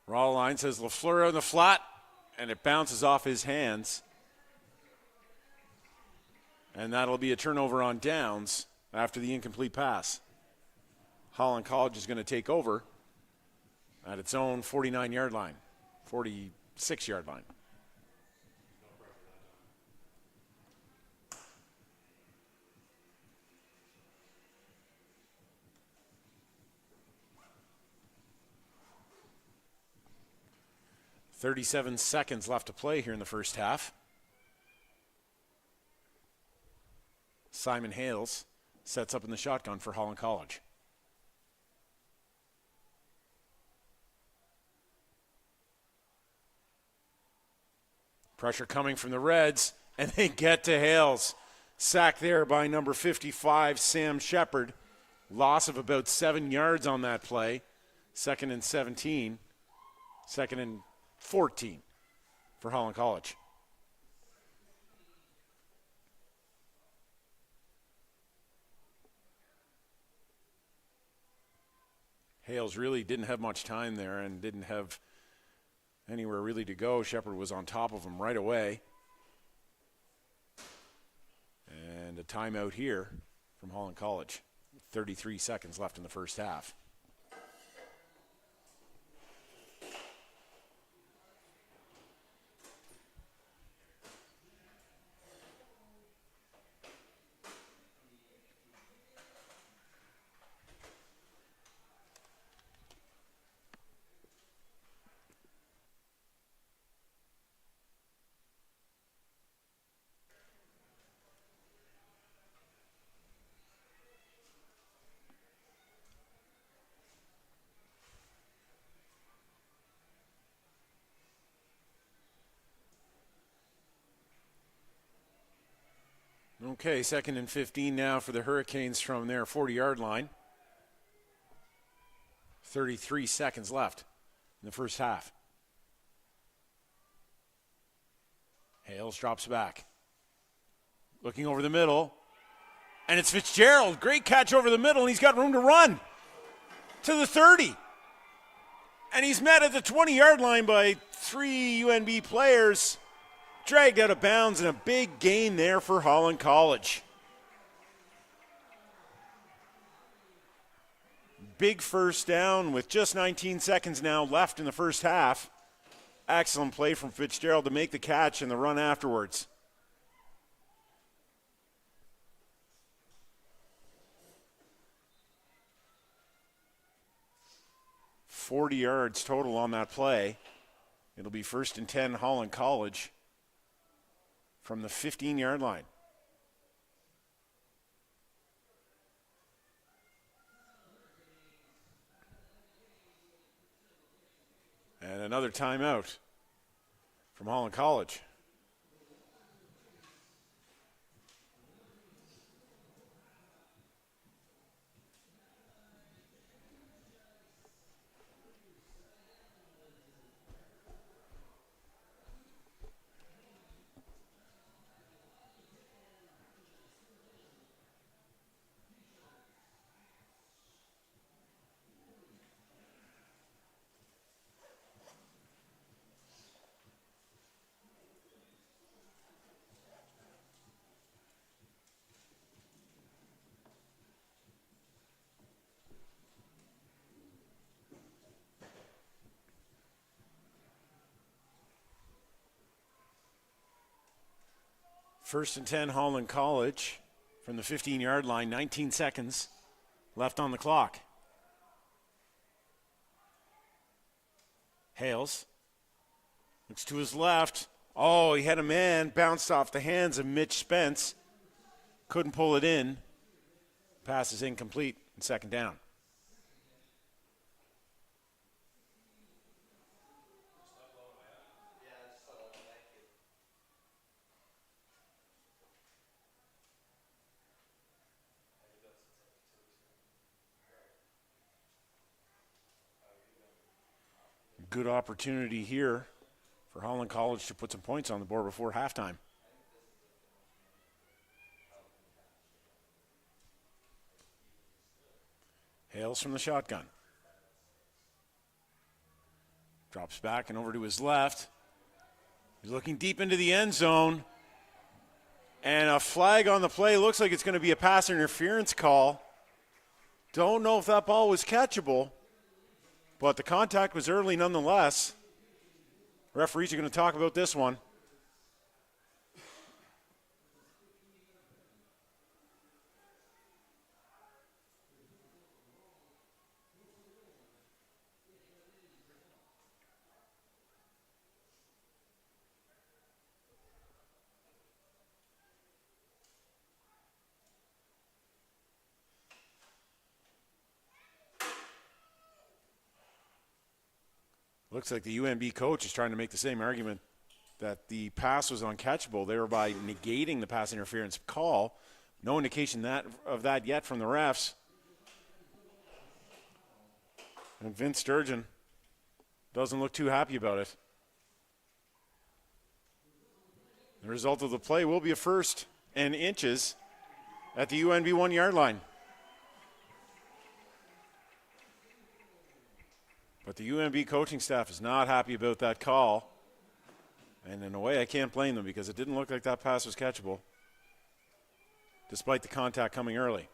Rawlines has LaFleur on the flat, and it bounces off his hands. And that'll be a turnover on downs after the incomplete pass. Holland College is going to take over at its own 49-yard line, 46-yard line. .37 seconds left to play here in the first half. Simon Hales sets up in the shotgun for Holland College. Pressure coming from the Reds, and they get to Hales. Sacked there by number 55, Sam Shepard. Loss of about 7 yards on that play. 2nd and 17. 2nd and 14 for Holland College. Hales really didn't have much time there and didn't have anywhere really to go. Shepard was on top of him right away. And a timeout here from Holland College. 33 seconds left in the first half. Okay, 2nd and 15 now for the Hurricanes from their 40-yard line. 33 seconds left in the first half. Hales drops back. Looking over the middle. And it's Fitzgerald. Great catch over the middle, and he's got room to run to the 30. And he's met at the 20-yard line by 3 UNB players. Dragged out of bounds, and a big gain there for Holland College. Big first down with just 19 seconds now left in the first half. Excellent play from Fitzgerald to make the catch and the run afterwards. .40 yards total on that play. It'll be 1st and 10 Holland College from the 15-yard line. And another timeout from Holland College. First and 10 Holland College from the 15-yard line, 19 seconds left on the clock. Hales looks to his left. Oh, he had a man, bounced off the hands of Mitch Spence. Couldn't pull it in. Pass is incomplete and 2nd down. Good opportunity here for Holland College to put some points on the board before halftime. Hales from the shotgun. Drops back and over to his left. He's looking deep into the end zone. And a flag on the play. Looks like it's going to be a pass interference call. Don't know if that ball was catchable. But the contact was early nonetheless. Referees are going to talk about this one. Looks like the UNB coach is trying to make the same argument that the pass was uncatchable, thereby negating the pass interference call. No indication of that yet from the refs. And Vince Sturgeon doesn't look too happy about it. The result of the play will be a 1st and inches at the UNB 1-yard line. But the UNB coaching staff is not happy about that call. And in a way, I can't blame them because it didn't look like that pass was catchable, despite the contact coming early.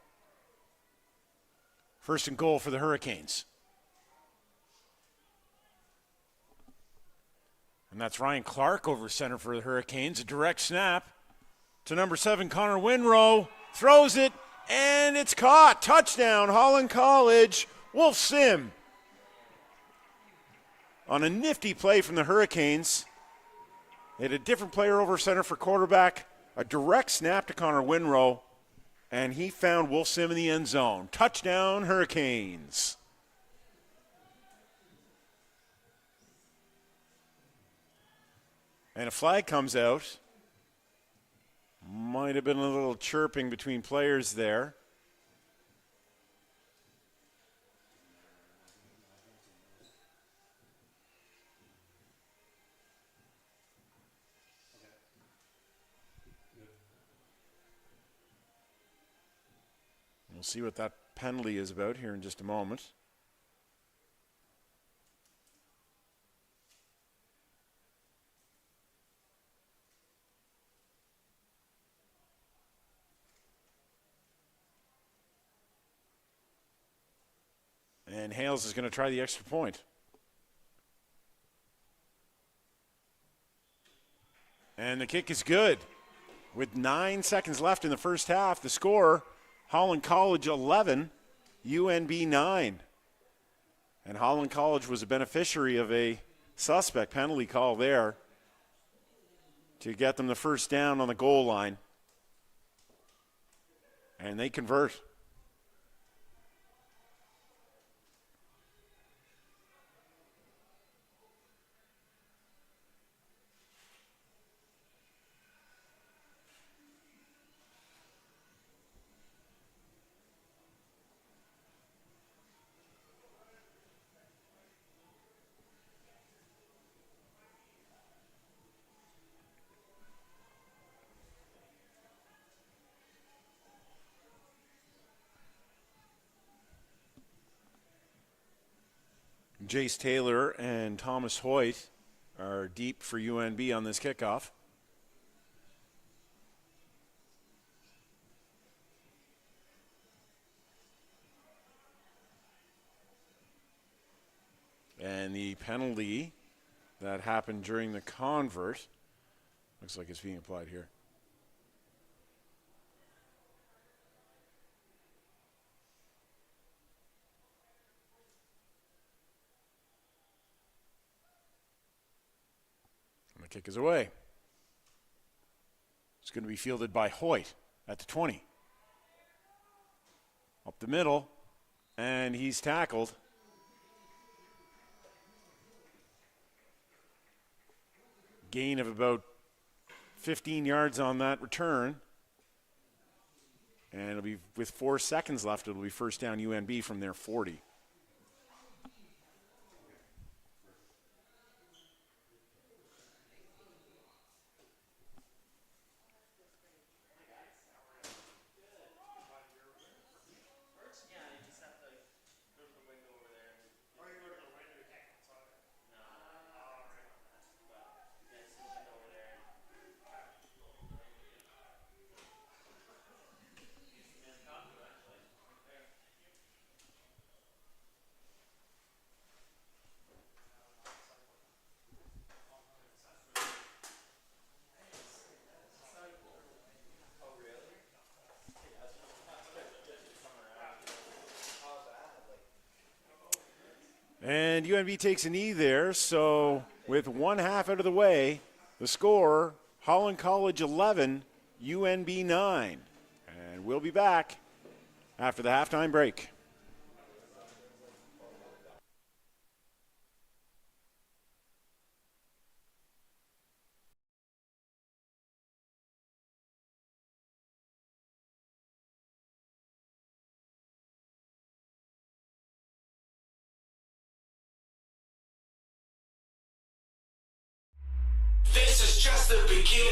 1st and goal for the Hurricanes. And that's Ryan Clark over center for the Hurricanes. A direct snap to number 7, Connor Winrow. Throws it, and it's caught. Touchdown, Holland College. Wolf Sim. On a nifty play from the Hurricanes. They had a different player over center for quarterback. A direct snap to Connor Winrow. And he found Wolf Sim in the end zone. Touchdown, Hurricanes. And a flag comes out. Might have been a little chirping between players there. We'll see what that penalty is about here in just a moment. And Hales is going to try the extra point. And the kick is good. With 9 seconds left in the first half, the score, Holland College 11, UNB 9. And Holland College was a beneficiary of a suspect penalty call there to get them the first down on the goal line. And they convert. Jace Taylor and Thomas Hoyt are deep for UNB on this kickoff. And the penalty that happened during the convert looks like it's being applied here. The kick is away. It's going to be fielded by Hoyt at the 20. Up the middle, and he's tackled. Gain of about 15 yards on that return. And it'll be, with 4 seconds left, it'll be first down UNB from their 40. And UNB takes a knee there, so with 1/2 out of the way, the score, Holland College 11, UNB 9. And we'll be back after the halftime break. This is just the beginning.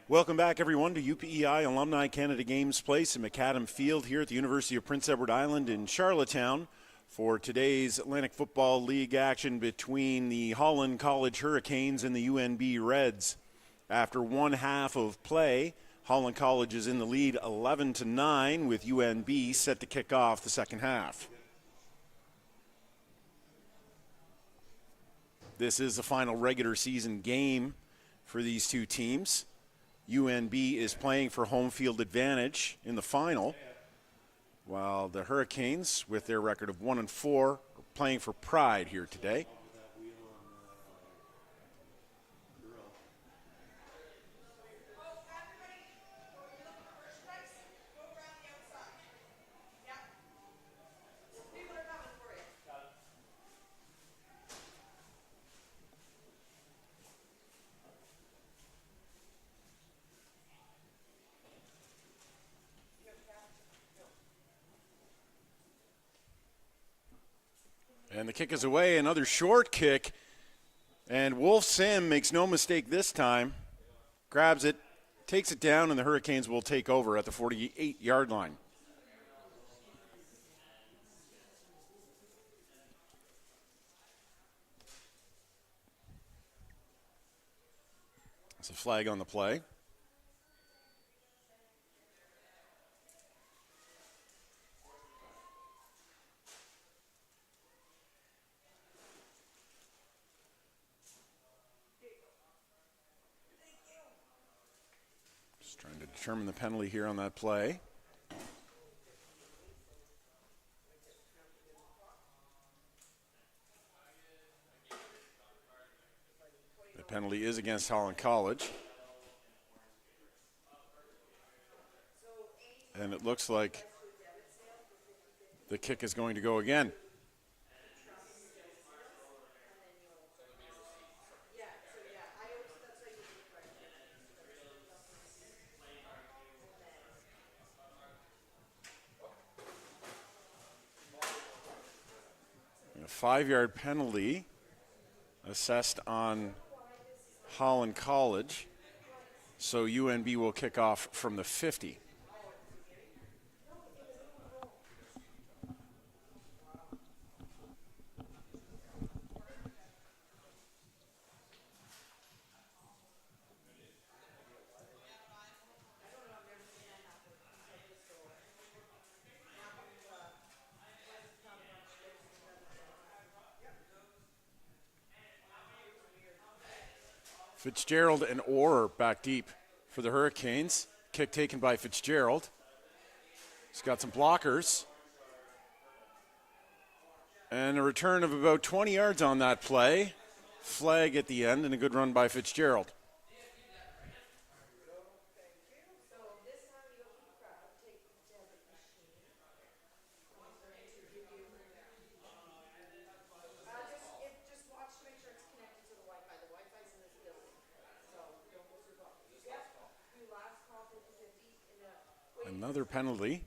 Welcome back, everyone, to UPEI Alumni Canada Games Place in MacAdam Field here at the University of Prince Edward Island in Charlottetown for today's Atlantic Football League action between the Holland College Hurricanes and the UNB Reds. After one half of play, Holland College is in the lead 11-9 with UNB set to kick off the second half. This is the final regular season game for these two teams. UNB is playing for home field advantage in the final, while the Hurricanes, with their record of 1-4, are playing for pride here today. And the kick is away, another short kick. And Wolf Sim makes no mistake this time. Grabs it, takes it down, and the Hurricanes will take over at the 48-yard line. It's a flag on the play. Just trying to determine the penalty here on that play. The penalty is against Holland College. And it looks like the kick is going to go again. A 5-yard penalty assessed on Holland College. So UNB will kick off from the 50. Fitzgerald and Orr back deep for the Hurricanes. Kick taken by Fitzgerald. He's got some blockers. And a return of about 20 yards on that play. Flag at the end and a good run by Fitzgerald. Another penalty.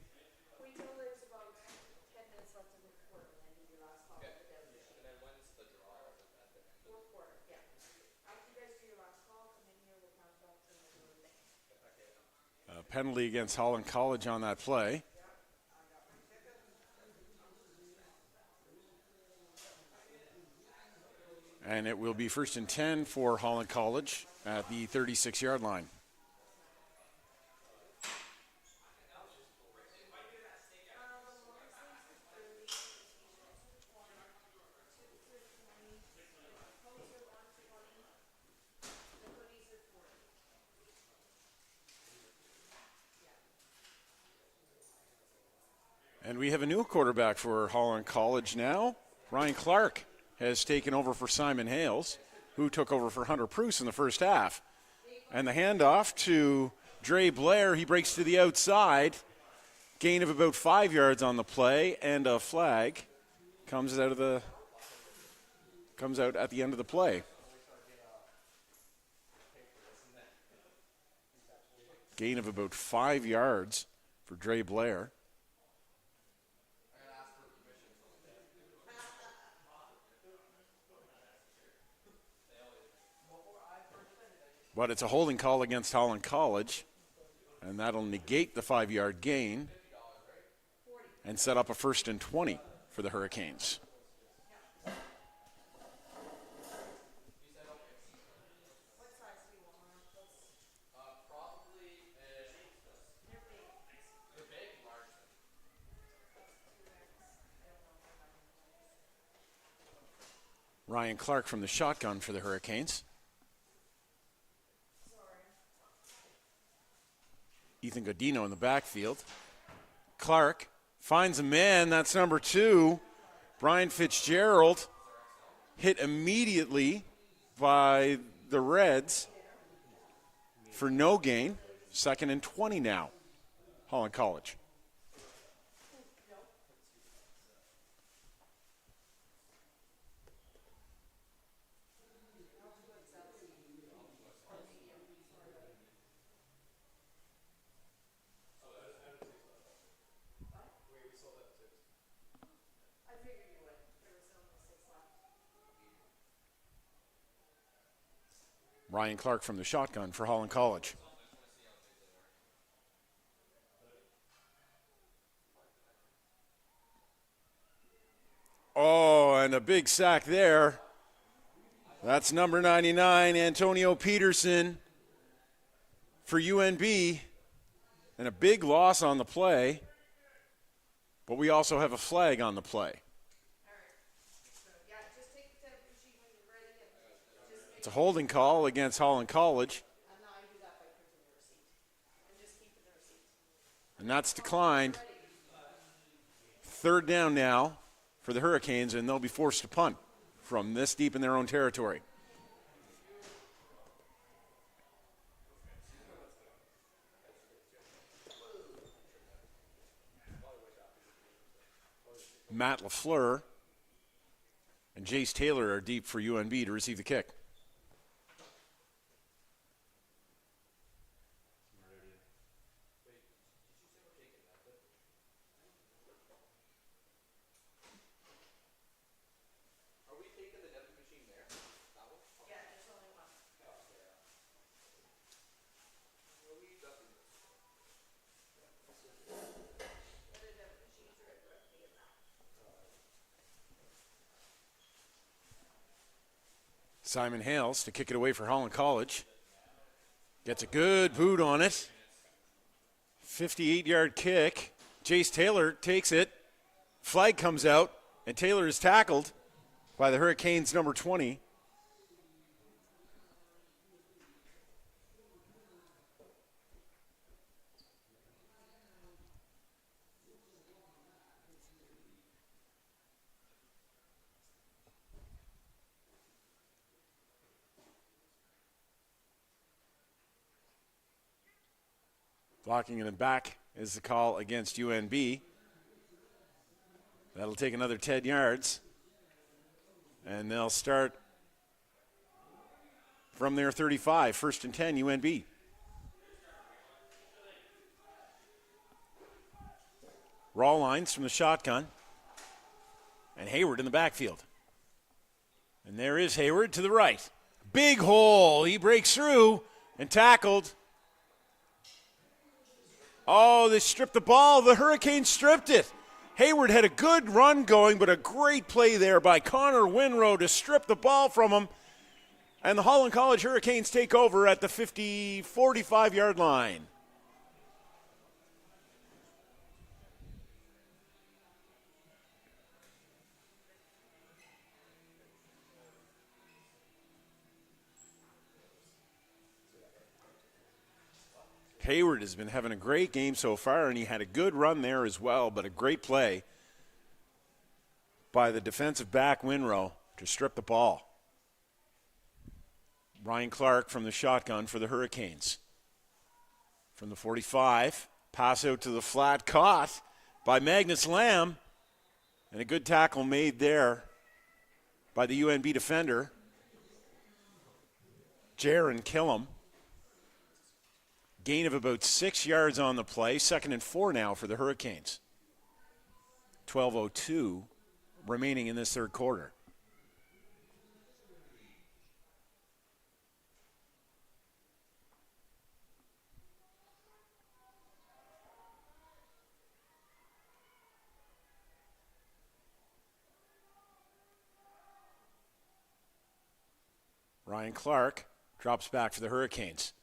A penalty against Holland College on that play. And it will be 1st and 10 for Holland College at the 36-yard line. And we have a new quarterback for Holland College now. Ryan Clark has taken over for Simon Hales, who took over for Hunter Pruce in the first half. And the handoff to Dre Blair. He breaks to the outside. Gain of about 5 yards on the play, and a flag comes out at the end of the play. Gain of about 5 yards for Dre Blair. But it's a holding call against Holland College, and that'll negate the 5-yard gain and set up a 1st and 20 for the Hurricanes. Ryan Clark from the shotgun for the Hurricanes. Ethan Godino in the backfield. Clark finds a man, that's number 2. Brian Fitzgerald hit immediately by the Reds for no gain. 2nd and 20 now, Holland College. Ryan Clark from the shotgun for Holland College. Oh, and a big sack there. That's number 99, Antonio Peterson for UNB. And a big loss on the play. But we also have a flag on the play. It's a holding call against Holland College. And that's declined. 3rd down now for the Hurricanes, and they'll be forced to punt from this deep in their own territory. Matt LaFleur and Jace Taylor are deep for UNB to receive the kick. Simon Hales to kick it away for Holland College. Gets a good boot on it. 58-yard kick. Jace Taylor takes it. Flag comes out, and Taylor is tackled by the Hurricanes' number 20. Blocking in the back is the call against UNB. That'll take another 10 yards. And they'll start from their 35, 1st and 10, UNB. Rawlines from the shotgun. And Hayward in the backfield. And there is Hayward to the right. Big hole. He breaks through and tackled. Oh, they stripped the ball. The Hurricanes stripped it. Hayward had a good run going, but a great play there by Connor Winrow to strip the ball from him. And the Holland College Hurricanes take over at the 45-yard line. Hayward has been having a great game so far, and he had a good run there as well, but a great play by the defensive back Winrow to strip the ball. Ryan Clark from the shotgun for the Hurricanes. From the 45, pass out to the flat, caught by Magnus Lamb, and a good tackle made there by the UNB defender, Jaron Killam. Gain of about 6 yards on the play. 2nd and 4 now for the Hurricanes. 12:02 remaining in this third quarter. Ryan Clark drops back for the Hurricanes.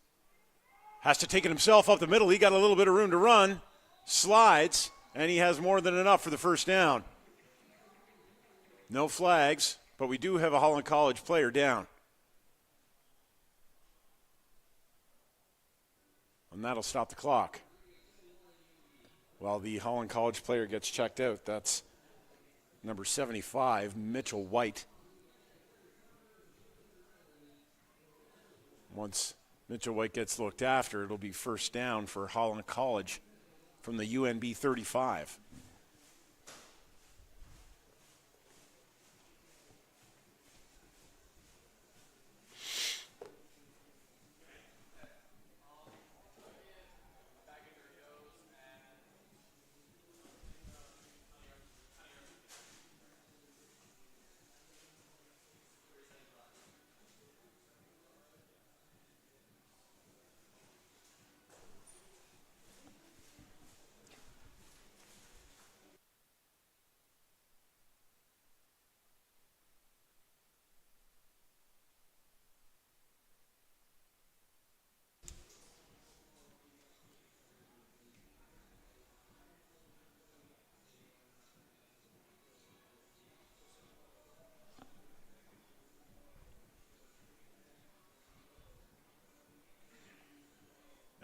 Has to take it himself up the middle. He got a little bit of room to run. Slides, and he has more than enough for the first down. No flags, but we do have a Holland College player down. And that'll stop the clock. While the Holland College player gets checked out, that's number 75, Mitchell White. Once Mitchell White gets looked after, it'll be first down for Holland College from the UNB 35.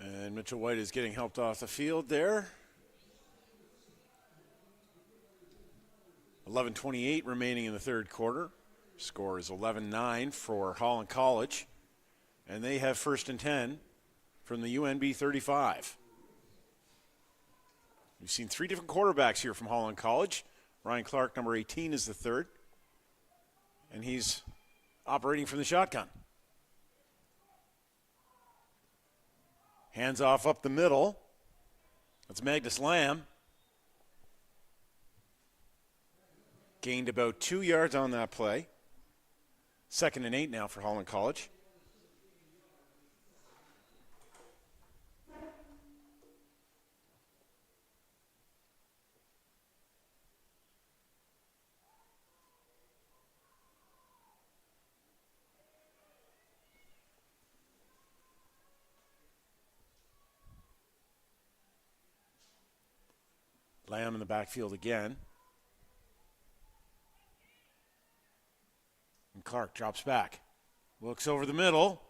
And Mitchell White is getting helped off the field there. 11:28 remaining in the third quarter. Score is 11-9 for Holland College. And they have first and 10 from the UNB 35. We've seen three different quarterbacks here from Holland College. Ryan Clark, number 18, is the third. And he's operating from the shotgun. Hands off up the middle. That's Magnus Lamb. Gained about 2 yards on that play. 2nd and 8 now for Holland College. Lamb in the backfield again. And Clark drops back. Looks over the middle.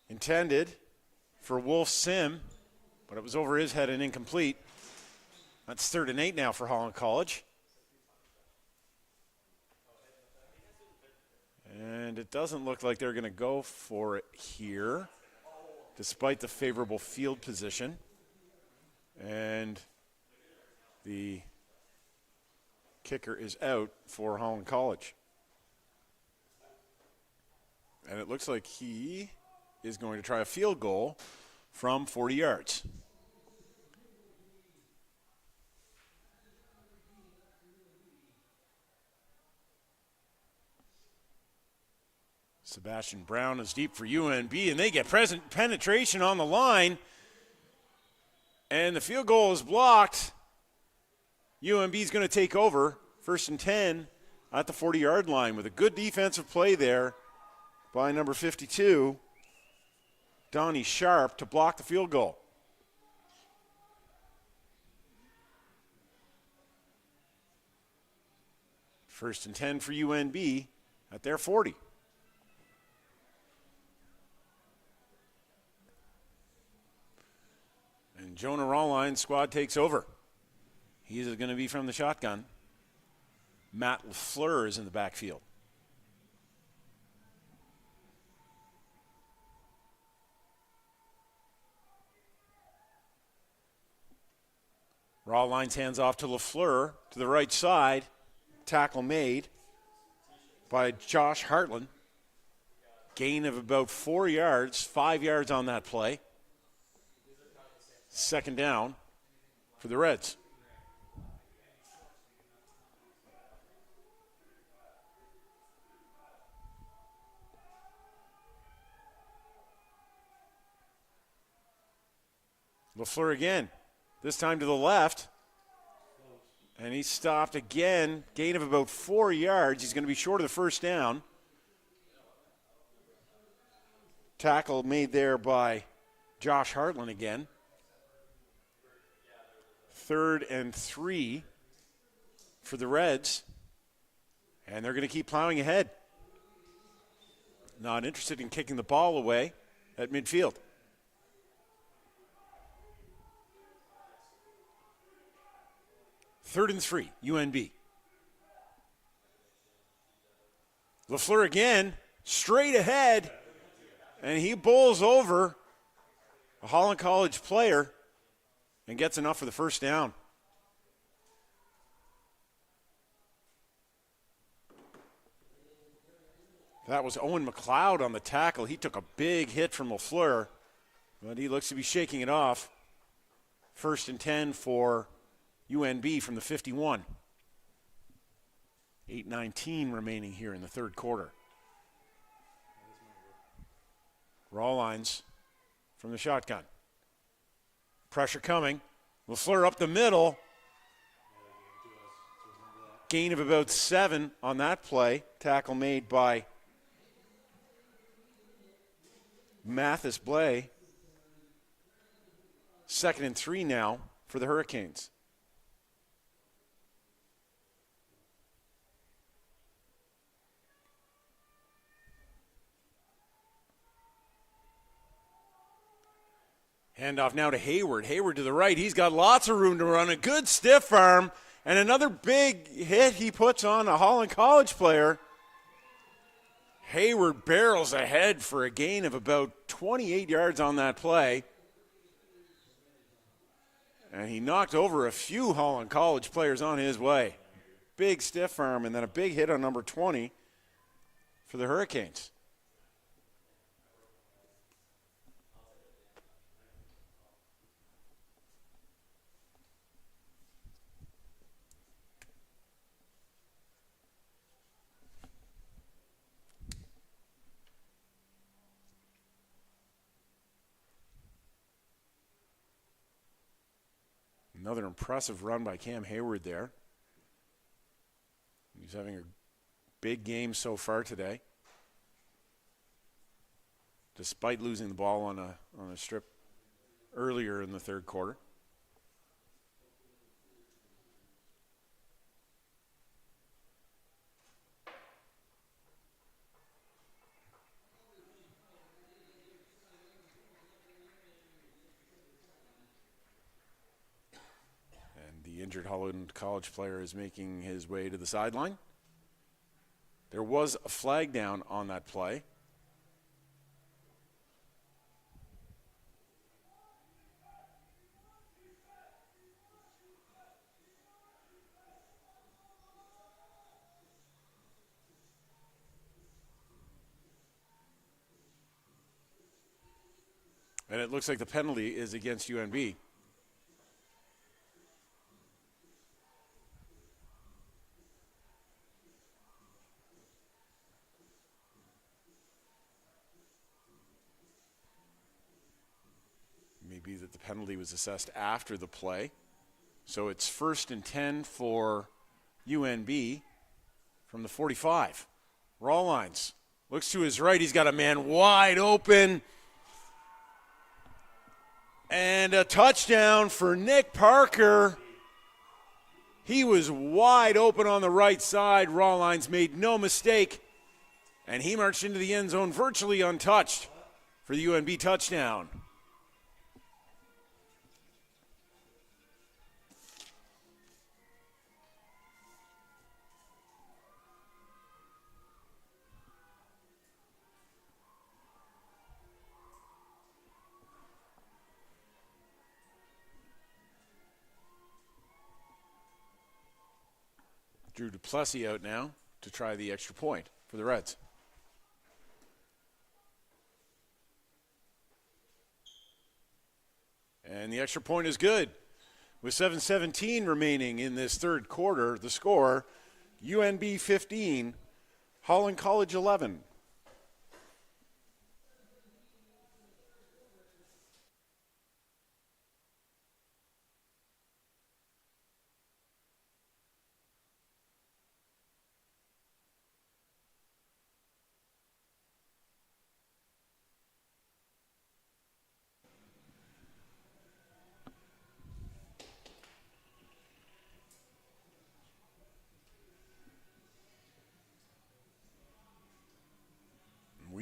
Intended for Wolf Sim, but it was over his head and incomplete. That's 3rd and 8 now for Holland College. And it doesn't look like they're going to go for it here, despite the favorable field position. And the kicker is out for Holland College. And it looks like he is going to try a field goal from 40 yards. Sebastian Brown is deep for UNB, and they get penetration on the line. And the field goal is blocked. UNB is going to take over, 1st and 10 at the 40-yard line with a good defensive play there by number 52, Donnie Sharp, to block the field goal. First and 10 for UNB at their 40. And Jonah Rawline's squad takes over. He's going to be from the shotgun. Matt LaFleur is in the backfield. Rawline's hands off to LaFleur to the right side. Tackle made by Josh Hartland. Gain of about 4 yards, 5 yards on that play. 2nd down for the Reds. LaFleur again, this time to the left. And he's stopped again, gain of about 4 yards. He's going to be short of the first down. Tackle made there by Josh Hartland again. 3rd and 3 for the Reds. And they're going to keep plowing ahead. Not interested in kicking the ball away at midfield. Third and 3, UNB. LaFleur again, straight ahead, and he bowls over a Holland College player and gets enough for the first down. That was Owen McLeod on the tackle. He took a big hit from LaFleur, but he looks to be shaking it off. 1st and 10 for UNB from the 51. 8:19 remaining here in the third quarter. Raw lines from the shotgun. Pressure coming. LaFleur up the middle. Gain of about 7 on that play. Tackle made by Mathis Blay. 2nd and 3 now for the Hurricanes. Handoff now to Hayward. Hayward to the right. He's got lots of room to run. A good stiff arm. And another big hit he puts on a Holland College player. Hayward barrels ahead for a gain of about 28 yards on that play. And he knocked over a few Holland College players on his way. Big stiff arm and then a big hit on number 20 for the Hurricanes. Another impressive run by Cam Hayward there. He's having a big game so far today, despite losing the ball on a strip earlier in the third quarter. The injured Holland College player is making his way to the sideline. There was a flag down on that play. And it looks like the penalty is against UNB. Maybe that the penalty was assessed after the play. So it's 1st and 10 for UNB from the 45. Raw lines. Looks to his right. He's got a man wide open. And a touchdown for Nick Parker. He was wide open on the right side. Raw lines made no mistake. And he marched into the end zone virtually untouched for the UNB touchdown. Drew Duplessis out now to try the extra point for the Reds. And the extra point is good. With 7:17 remaining in this third quarter, the score, UNB 15, Holland College 11.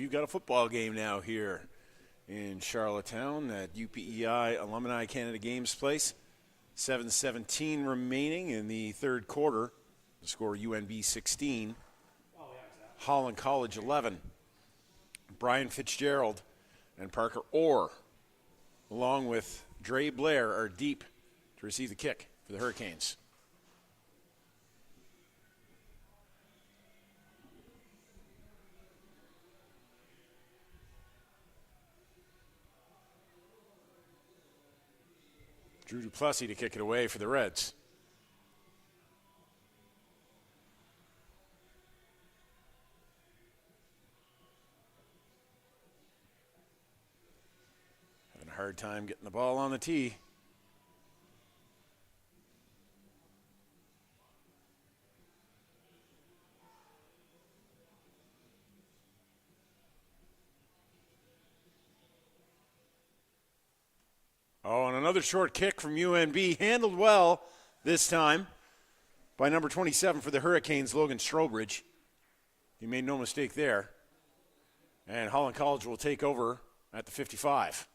you got a football game now here in Charlottetown at UPEI Alumni Canada Games Place. 7:17 remaining in the third quarter. The score UNB 16, Holland College 11. Brian Fitzgerald and Parker Orr, along with Dre Blair, are deep to receive the kick for the Hurricanes. Drew Duplessis to kick it away for the Reds. Having a hard time getting the ball on the tee. Oh, and another short kick from UNB, handled well this time by number 27 for the Hurricanes, Logan Strobridge. He made no mistake there. And Holland College will take over at the 55.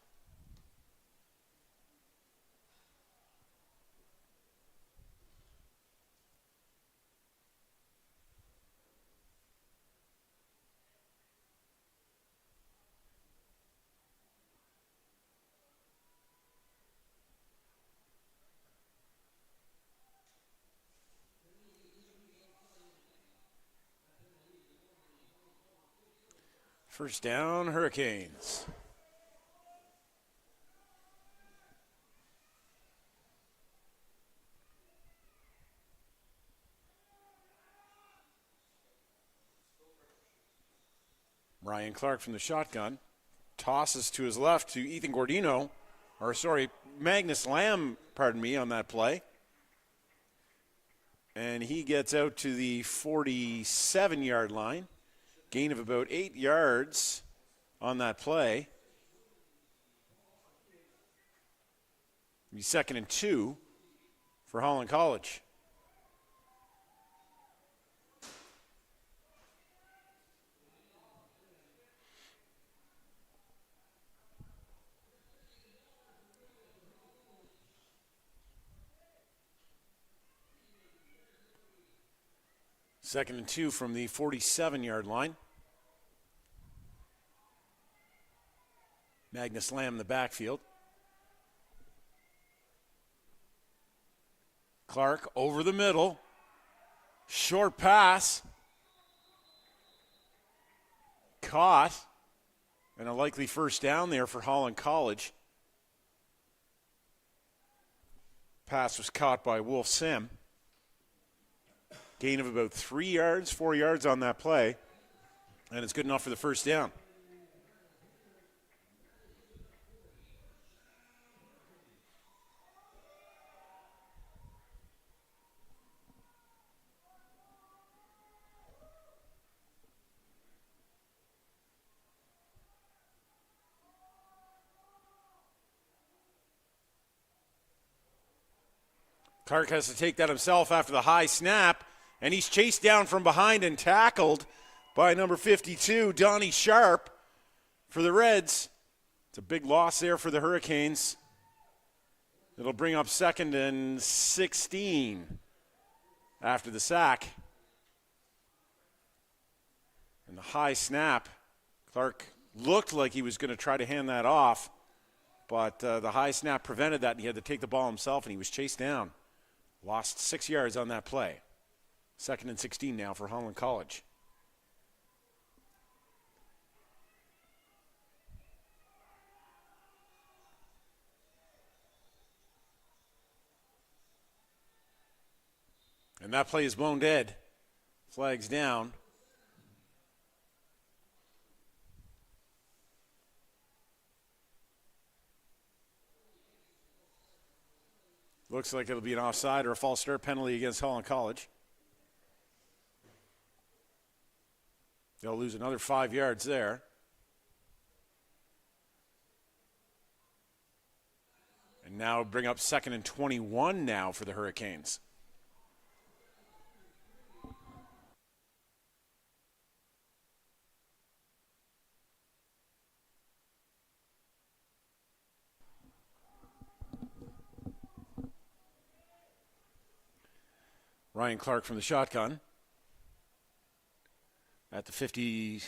First down, Hurricanes. Ryan Clark from the shotgun. Tosses to his left to Ethan Gordino, Magnus Lamb, on that play. And he gets out to the 47-yard line. Gain of about 8 yards on that play. It'll be 2nd and 2 for Holland College. Second and 2 from the 47-yard line. Magnus Lamb in the backfield. Clark over the middle. Short pass. Caught. And a likely first down there for Holland College. Pass was caught by Wolf Sim. Gain of about 3 yards, 4 yards on that play. And it's good enough for the first down. Clark has to take that himself after the high snap, and he's chased down from behind and tackled by number 52, Donnie Sharp, for the Reds. It's a big loss there for the Hurricanes. It'll bring up 2nd and 16 after the sack. And the high snap, Clark looked like he was going to try to hand that off, but the high snap prevented that, and he had to take the ball himself, and he was chased down. Lost 6 yards on that play. 2nd and 16 now for Holland College. And that play is blown dead. Flags down. Looks like it'll be an offside or a false start penalty against Holland College. They'll lose another 5 yards there. And now bring up 2nd and 21 now for the Hurricanes. Ryan Clark from the shotgun. At the 50,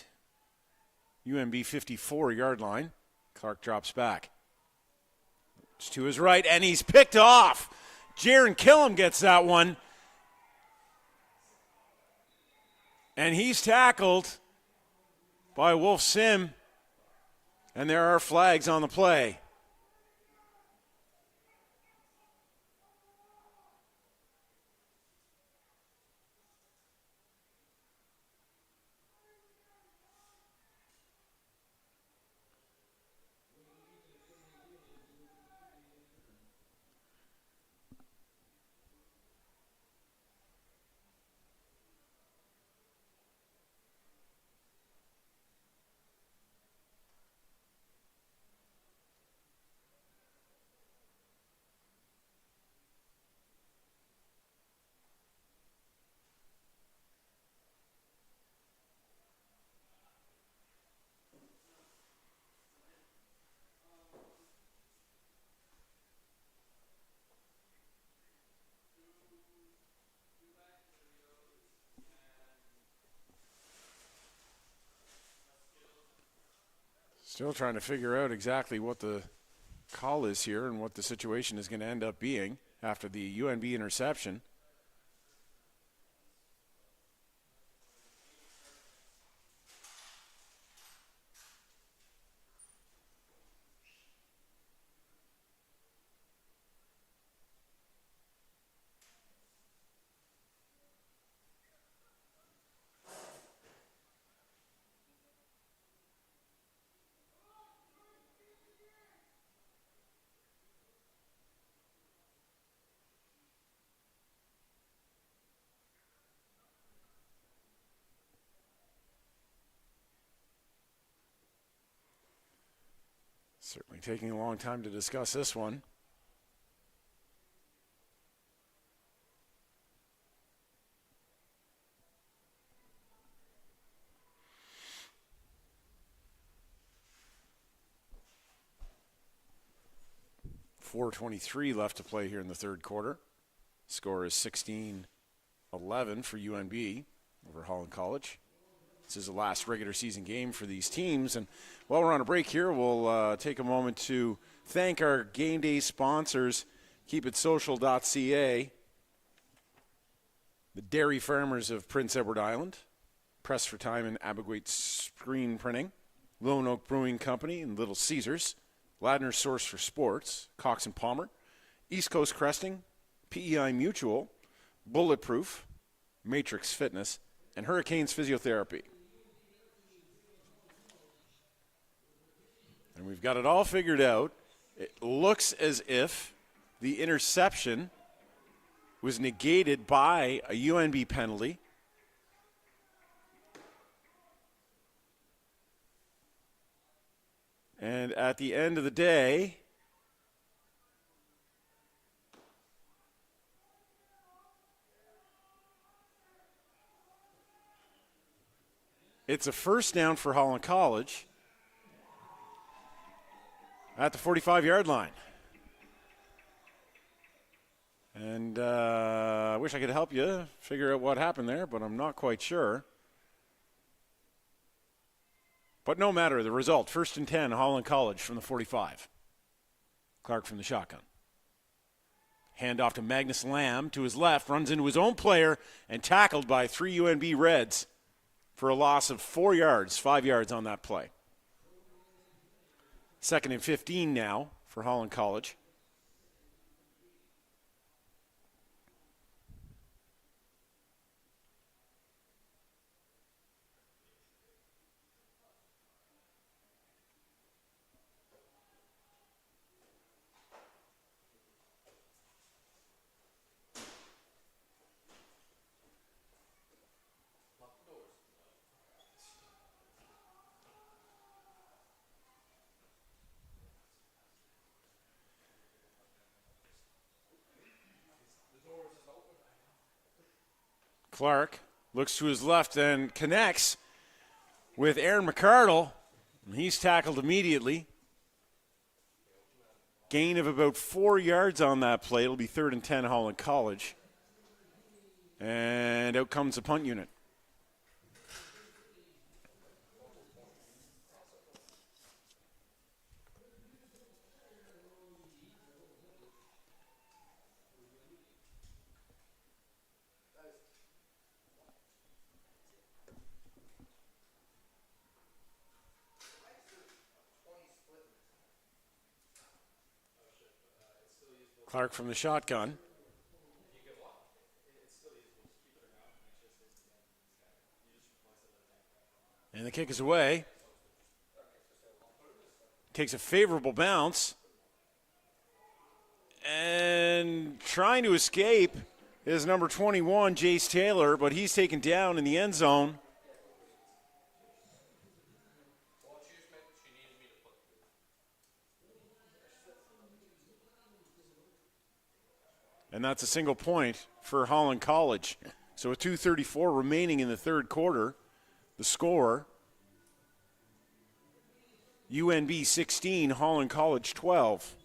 UNB 54-yard line. Clark drops back. It's to his right, and he's picked off. Jaron Killam gets that one. And he's tackled by Wolf Sim. And there are flags on the play. Still trying to figure out exactly what the call is here and what the situation is going to end up being after the UNB interception. Certainly taking a long time to discuss this one. .423 left to play here in the third quarter. Score is 16-11 for UNB over Holland College. This is the last regular season game for these teams. And while we're on a break here, we'll take a moment to thank our game day sponsors, keepitsocial.ca, the dairy farmers of Prince Edward Island, Press for Time and Abigail Screen Printing, Lone Oak Brewing Company and Little Caesars, Ladner's Source for Sports, Cox and Palmer, East Coast Cresting, P.E.I. Mutual, Bulletproof, Matrix Fitness, and Hurricanes Physiotherapy. And we've got it all figured out. It looks as if the interception was negated by a UNB penalty. And at the end of the day, it's a first down for Holland College at the 45-yard line. And I wish I could help you figure out what happened there, but I'm not quite sure. But no matter, the result, 1st and 10, Holland College from the 45. Clark from the shotgun. Hand off to Magnus Lamb to his left, runs into his own player, and tackled by 3 UNB Reds for a loss of 4 yards, 5 yards on that play. 2nd and 15 now for Holland College. Clark looks to his left and connects with Aaron McCardle. He's tackled immediately. Gain of about 4 yards on that play. It'll be 3rd and 10, Holland College. And out comes the punt unit. Clark from the shotgun. And the kick is away. Takes a favorable bounce. And trying to escape is number 21, Jace Taylor, but he's taken down in the end zone. And that's a single point for Holland College. So with 2:34 remaining in the third quarter, the score, UNB 16, Holland College 12.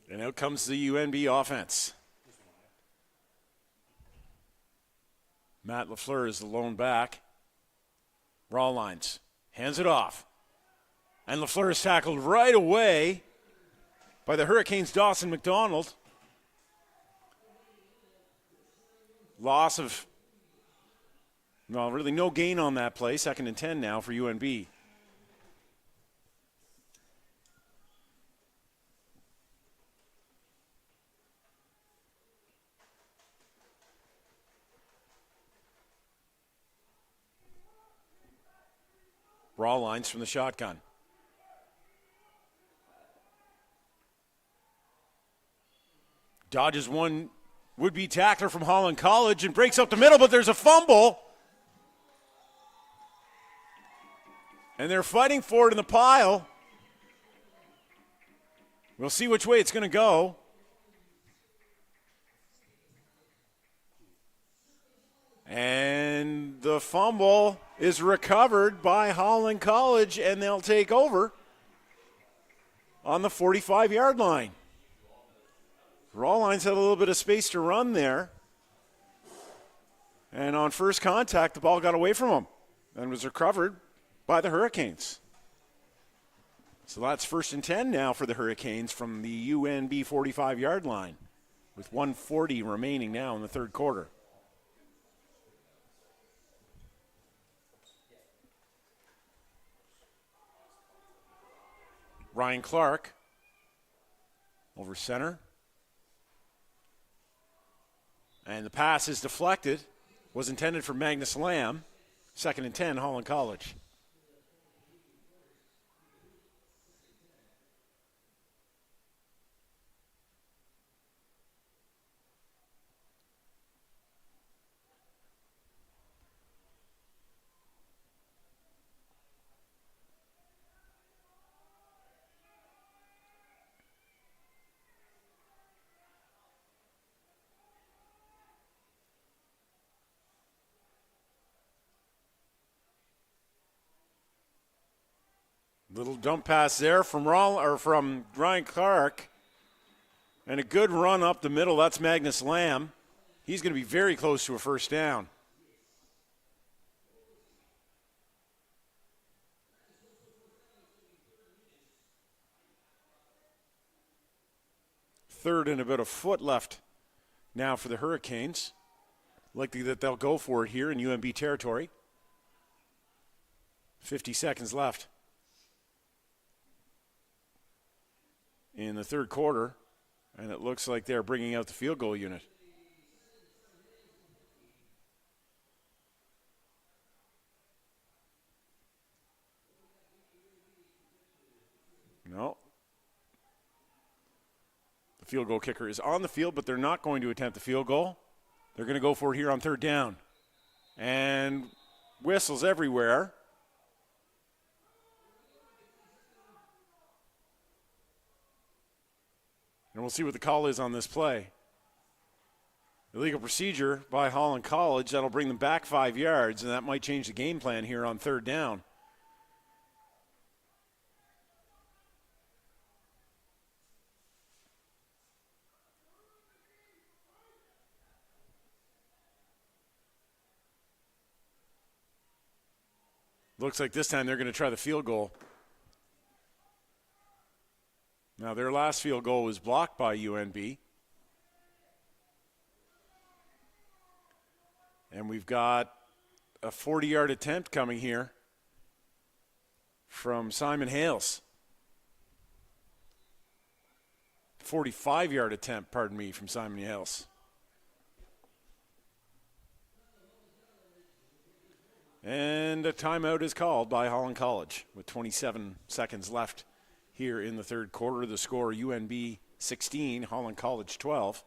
And out comes the UNB offense. Matt LaFleur is the lone back. Rawlines hands it off. And LaFleur is tackled right away by the Hurricanes' Dawson McDonald. Loss of, well, really no gain on that play. 2nd and 10 now for UNB. Rawlines from the shotgun. Dodges one would-be tackler from Holland College and breaks up the middle, but there's a fumble. And they're fighting for it in the pile. We'll see which way it's going to go. And the fumble is recovered by Holland College, and they'll take over on the 45-yard line. Rawlines had a little bit of space to run there. And on first contact, the ball got away from him and was recovered by the Hurricanes. So that's 1st and 10 now for the Hurricanes from the UNB 45-yard line with 1:40 remaining now in the third quarter. Ryan Clark over center. And the pass is deflected. Was intended for Magnus Lamb. 2nd and 10, Holland College. Little dump pass there from Ryan Clark. And a good run up the middle. That's Magnus Lamb. He's going to be very close to a first down. Third and about a foot left now for the Hurricanes. Likely that they'll go for it here in UNB territory. 50 seconds left in the third quarter, and it looks like they're bringing out the field goal unit. No. The field goal kicker is on the field, but they're not going to attempt the field goal. They're going to go for it here on third down. And whistles everywhere. And we'll see what the call is on this play. Illegal procedure by Holland College. That'll bring them back 5 yards, and that might change the game plan here on third down. Looks like this time they're going to try the field goal. Now, their last field goal was blocked by UNB. And we've got a 40-yard attempt coming here from Simon Hales. 45-yard attempt, pardon me, from Simon Hales. And a timeout is called by Holland College with 27 seconds left here in the third quarter. The score, UNB 16, Holland College 12.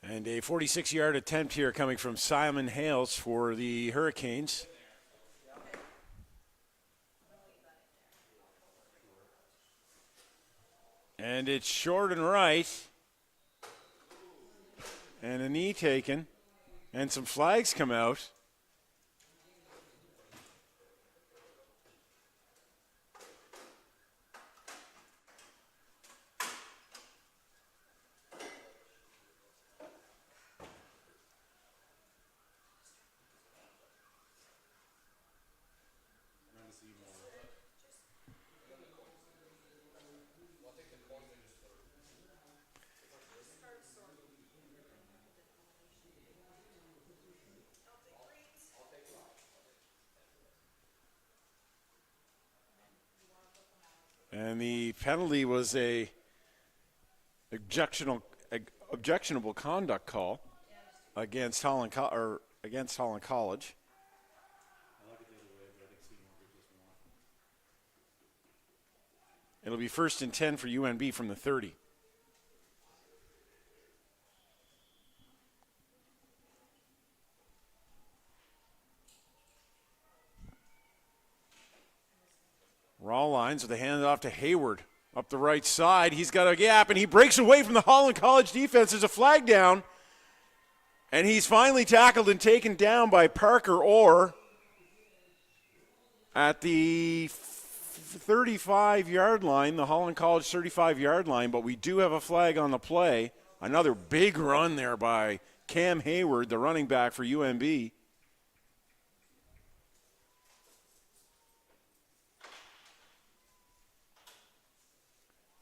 And a 46-yard attempt here coming from Simon Hales for the Hurricanes. And it's short and right. And a knee taken. And some flags come out. And the penalty was a objectionable conduct call against Holland College. I like it the other way, but I think Seymour gives us more. It'll be 1st and 10 for UNB from the 30. Raw lines with a handoff to Hayward up the right side. He's got a gap, and he breaks away from the Holland College defense. There's a flag down, and he's finally tackled and taken down by Parker Orr at the 35-yard line, the Holland College 35-yard line, but we do have a flag on the play. Another big run there by Cam Hayward, the running back for UNB.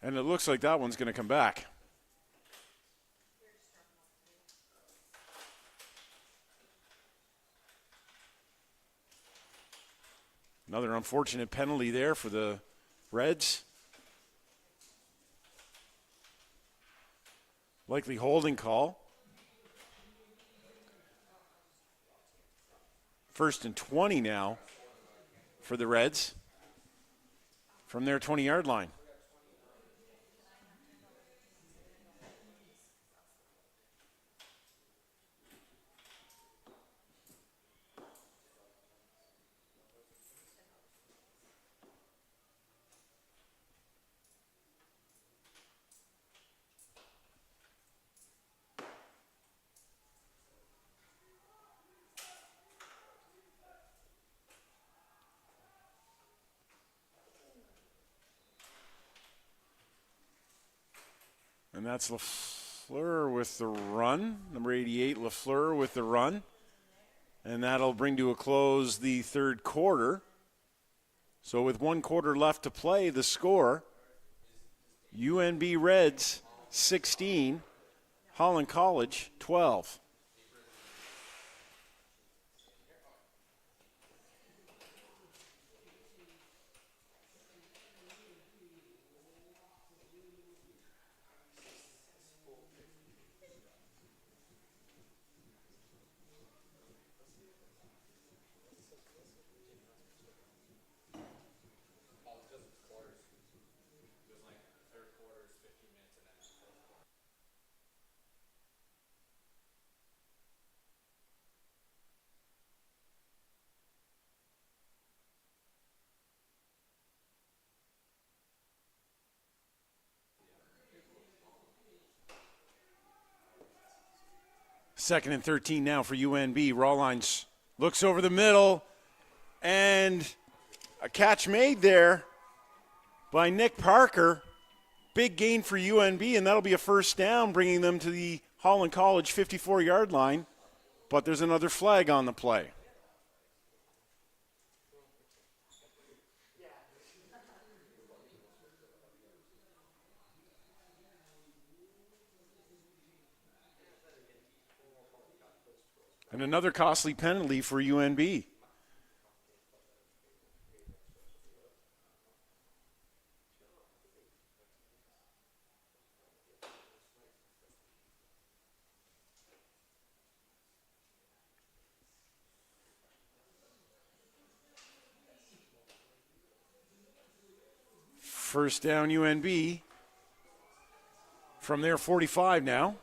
And it looks like that one's going to come back. Another unfortunate penalty there for the Reds. Likely holding call. 1st and 20 now for the Reds from their 20-yard line. And that's LaFleur with the run. Number 88, LaFleur with the run. And that'll bring to a close the third quarter. So with 1 quarter left to play, the score, UNB Reds 16, Holland College 12. Second and 13 now for UNB. Rawlines looks over the middle, and a catch made there by Nick Parker. Big gain for UNB, and that'll be a first down, bringing them to the Holland College 54-yard line. But there's another flag on the play. And another costly penalty for UNB. First down UNB from their 45 now.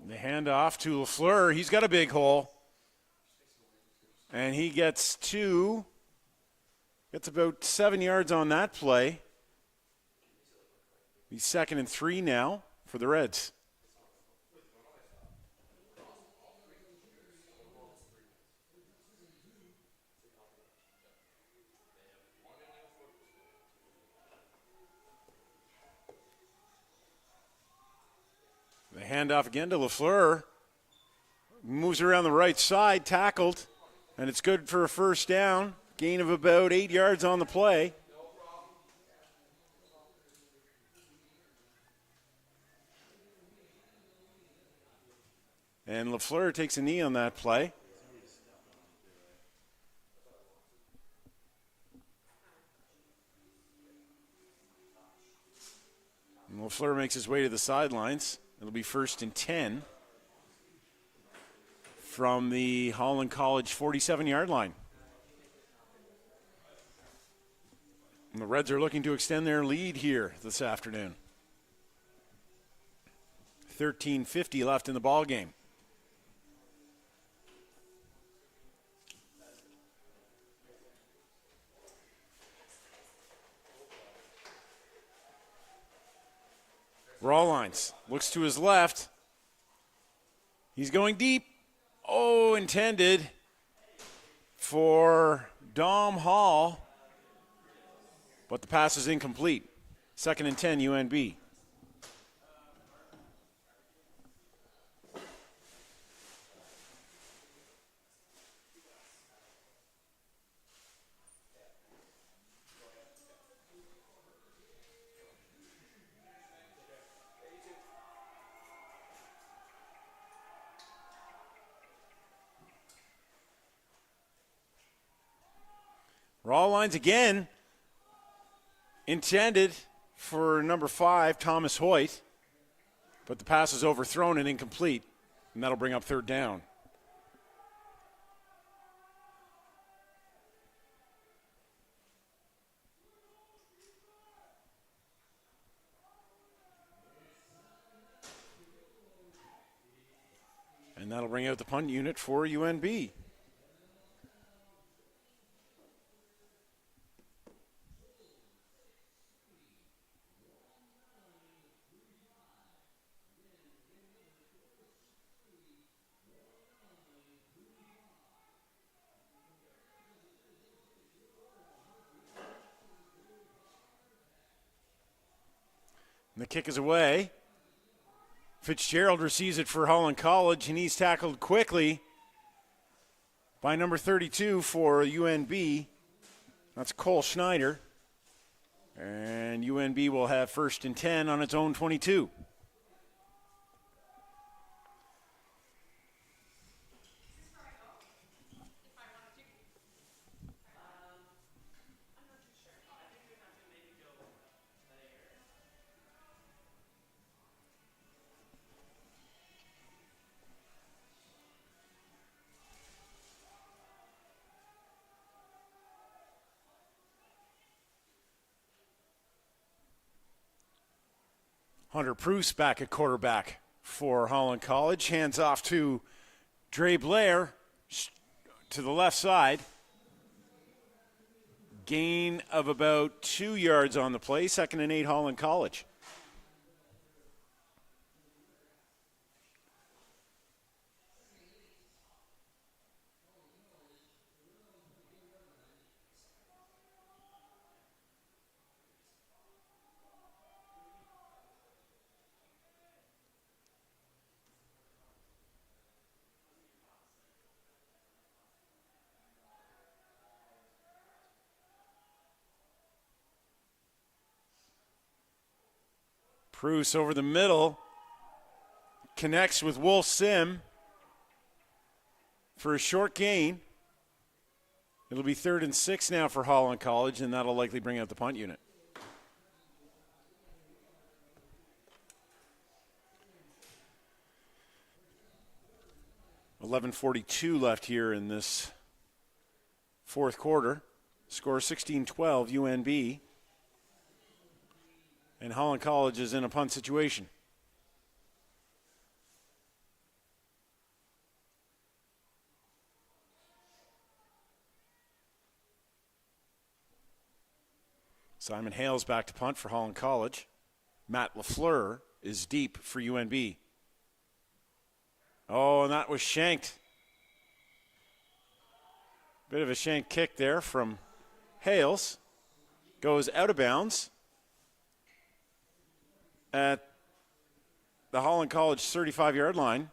The handoff to LaFleur. He's got a big hole. And he gets about 7 yards on that play. He's 2nd and 3 now for the Reds. The handoff again to LaFleur. Moves around the right side, tackled, and it's good for a first down. Gain of about 8 yards on the play. And LaFleur takes a knee on that play. And LaFleur makes his way to the sidelines. It'll be 1st and 10 from the Holland College 47-yard line. And the Reds are looking to extend their lead here this afternoon. 13:50 left in the ball game. Rawlines looks to his left. He's going deep. Oh, intended for Dom Hall. But the pass is incomplete. 2nd and 10, UNB. Rawlines again, intended for number 5, Thomas Hoyt, but the pass is overthrown and incomplete, and that'll bring up 3rd down. And that'll bring out the punt unit for UNB. And the kick is away. Fitzgerald receives it for Holland College, and he's tackled quickly By number 32 for UNB, that's Cole Schneider. And UNB will have 1st and 10 on its own 22. Hunter Pruce back at quarterback for Holland College. Hands off to Dre Blair to the left side. Gain of about 2 yards on the play. 2nd and 8 Holland College. Pruce over the middle, connects with Wolf Sim for a short gain. It'll be 3rd and 6 now for Holland College, and that'll likely bring out the punt unit. .11:42 left here in this fourth quarter. Score 16-12 UNB. And Holland College is in a punt situation. Simon Hales back to punt for Holland College. Matt LaFleur is deep for UNB. Oh, and that was shanked. Bit of a shank kick there from Hales. Goes out of bounds at the Holland College 35-yard line.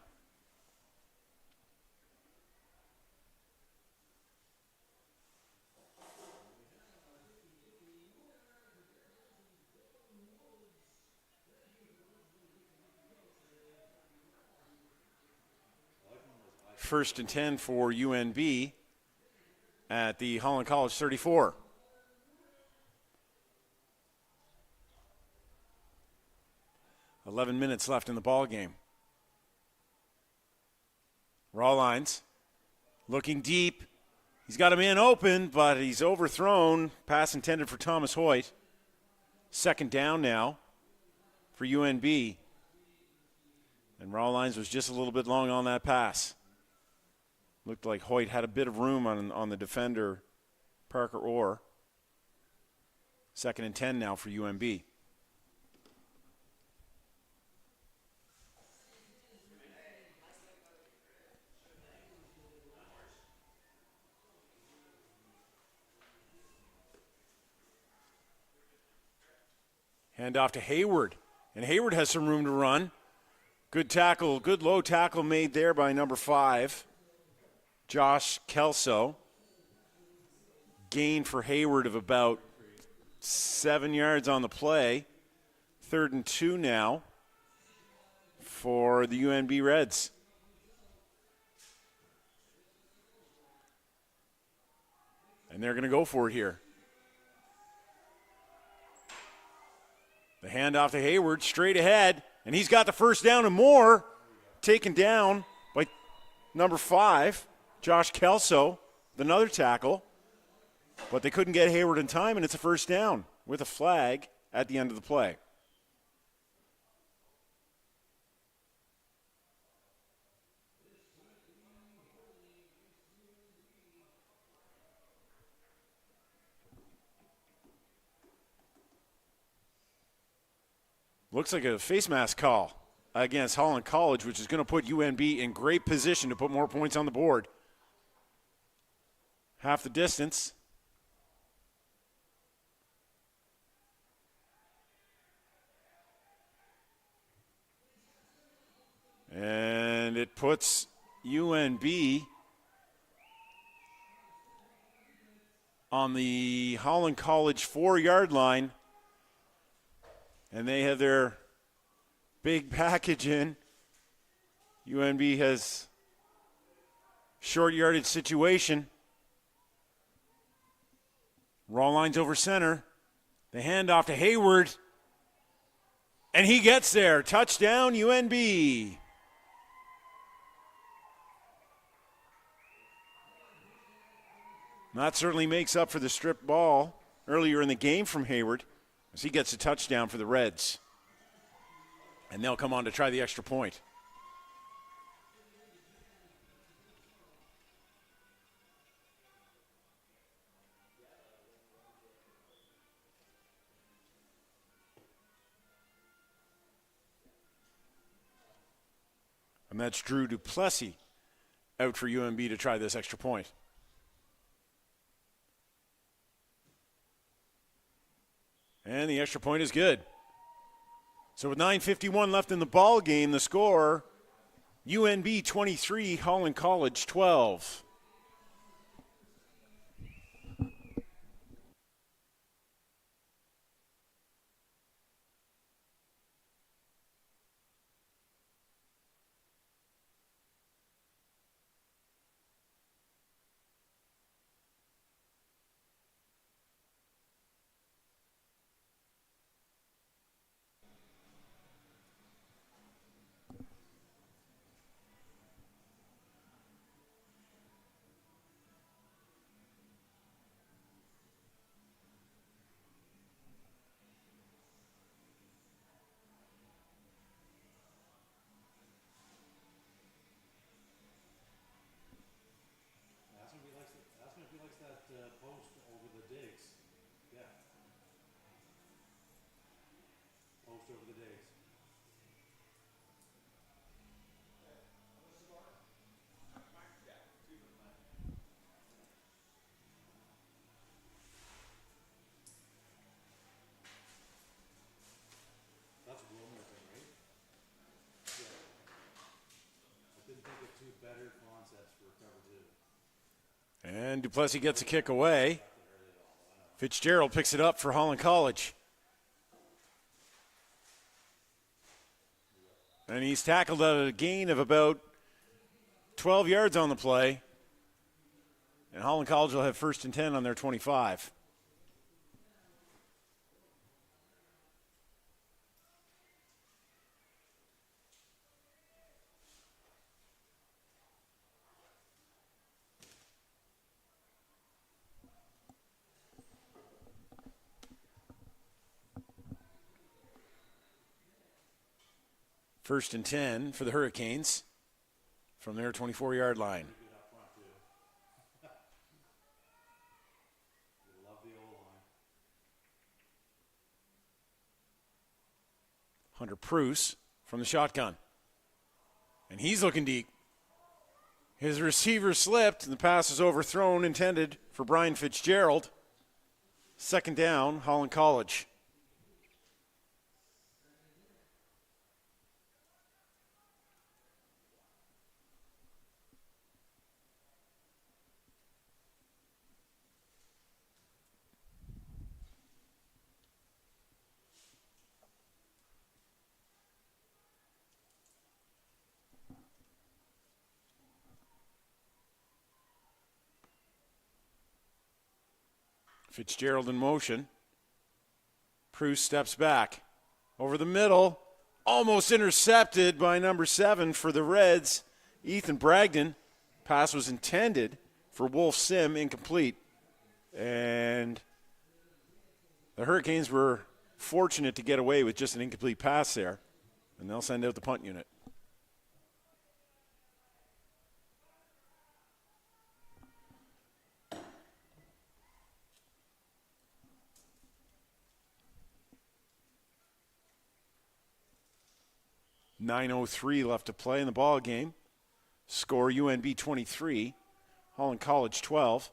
First and 10 for UNB at the Holland College 34. .11 minutes left in the ball game. Rawlines looking deep. He's got a man open, but he's overthrown. Pass intended for Thomas Hoyt. 2nd down now for UNB. And Rawlines was just a little bit long on that pass. Looked like Hoyt had a bit of room on the defender, Parker Orr. 2nd and 10 now for UNB. Hand off to Hayward. And Hayward has some room to run. Good tackle, good low tackle made there by number 5. Josh Kelso. Gain for Hayward of about 7 yards on the play. 3rd and 2 now for the UNB Reds. And they're going to go for it here. The handoff to Hayward, straight ahead, and he's got the first down and more. Taken down by number 5. Josh Kelso, another tackle, but they couldn't get Hayward in time, and it's a first down with a flag at the end of the play. Looks like a face mask call against Holland College, which is going to put UNB in great position to put more points on the board. Half the distance. And it puts UNB on the Holland College 4-yard line. And they have their big package in. UNB has short yardage situation. Raw lines over center. The handoff to Hayward. And he gets there. Touchdown, UNB. That certainly makes up for the strip ball earlier in the game from Hayward as he gets a touchdown for the Reds. And they'll come on to try the extra point. And that's Drew Duplessis out for UNB to try this extra point. And the extra point is good. So with 9:51 left in the ball game, the score, UNB 23, Holland College 12. Ask him if he likes that post over the digs. Yeah. Post over the digs. That's Wilmington, right? Yeah. I couldn't think of two better concepts for cover two. And Duplessis gets a kick away. Fitzgerald picks it up for Holland College. And he's tackled at a gain of about 12 yards on the play. And Holland College will have 1st and 10 on their 25. First and 10 for the Hurricanes from their 24-yard line. Love the O-line. Hunter Pruce from the shotgun. And he's looking deep. His receiver slipped, and the pass is overthrown, intended for Brian Fitzgerald. 2nd down, Holland College. Fitzgerald in motion. Pruce steps back. Over the middle. Almost intercepted by number 7 for the Reds, Ethan Bragdon. Pass was intended for Wolf Sim, incomplete. And the Hurricanes were fortunate to get away with just an incomplete pass there. And they'll send out the punt unit. .903 left to play in the ball game. Score UNB 23, Holland College 12.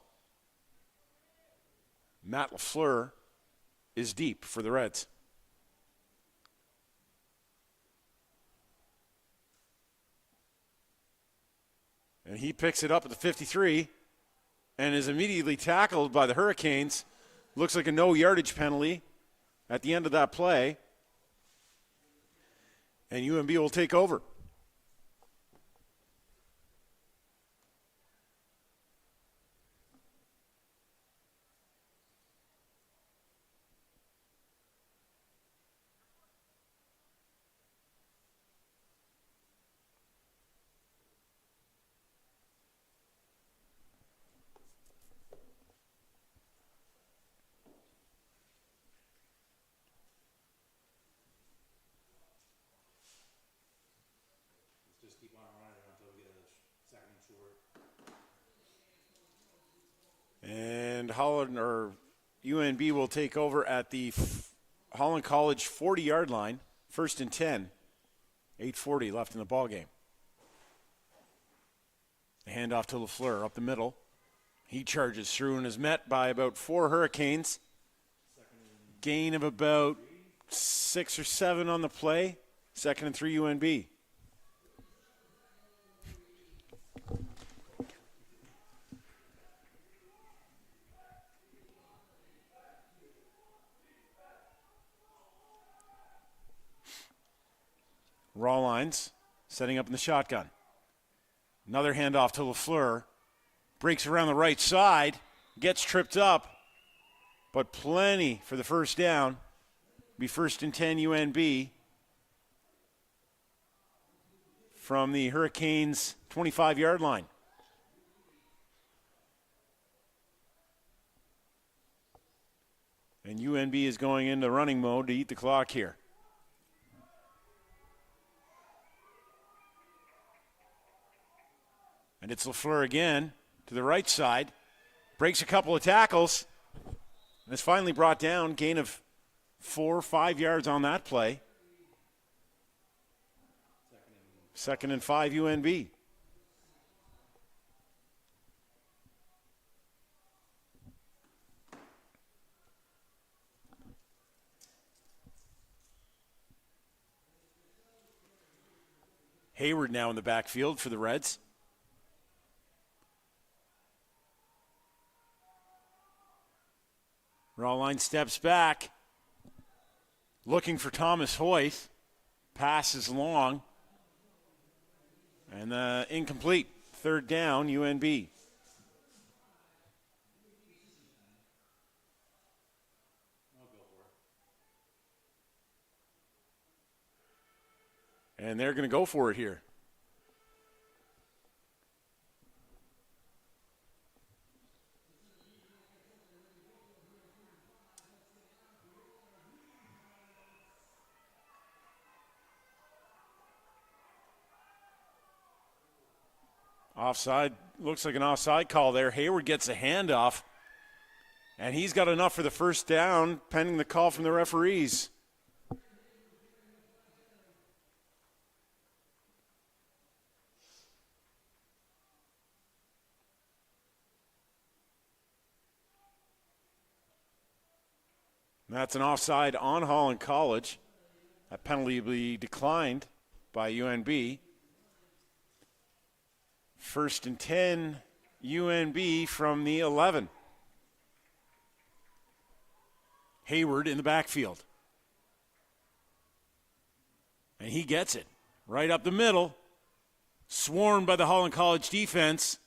Matt LaFleur is deep for the Reds. And he picks it up at the 53. and is immediately tackled by the Hurricanes. Looks like a no yardage penalty at the end of that play. And UNB will take over. Let's just keep on running until we get a second and short. And UNB will take over at the Holland College 40-yard line, 1st and 10. 8:40 left in the ballgame. The handoff to LaFleur up the middle. He charges through and is met by about 4 Hurricanes. Gain of about 6 or 7 on the play. 2nd and 3 UNB. Raw lines, setting up in the shotgun. Another handoff to LaFleur. Breaks around the right side, gets tripped up, but plenty for the first down. Be 1st and 10 UNB from the Hurricanes' 25-yard line. And UNB is going into running mode to eat the clock here. And it's LaFleur again to the right side. Breaks a couple of tackles. And is finally brought down. Gain of 4 or 5 yards on that play. 2nd and 5 UNB. Hayward now in the backfield for the Reds. Rawline steps back, looking for Thomas Hoyt. Pass is long. And incomplete. 3rd down, UNB. And they're going to go for it here. Offside, looks like an offside call there. Hayward gets a handoff, and he's got enough for the first down, pending the call from the referees. And that's an offside on Holland College. That penalty will be declined by UNB. 1st and 10, UNB from the 11. Hayward in the backfield. And he gets it right up the middle. Swarmed by the Holland College defense.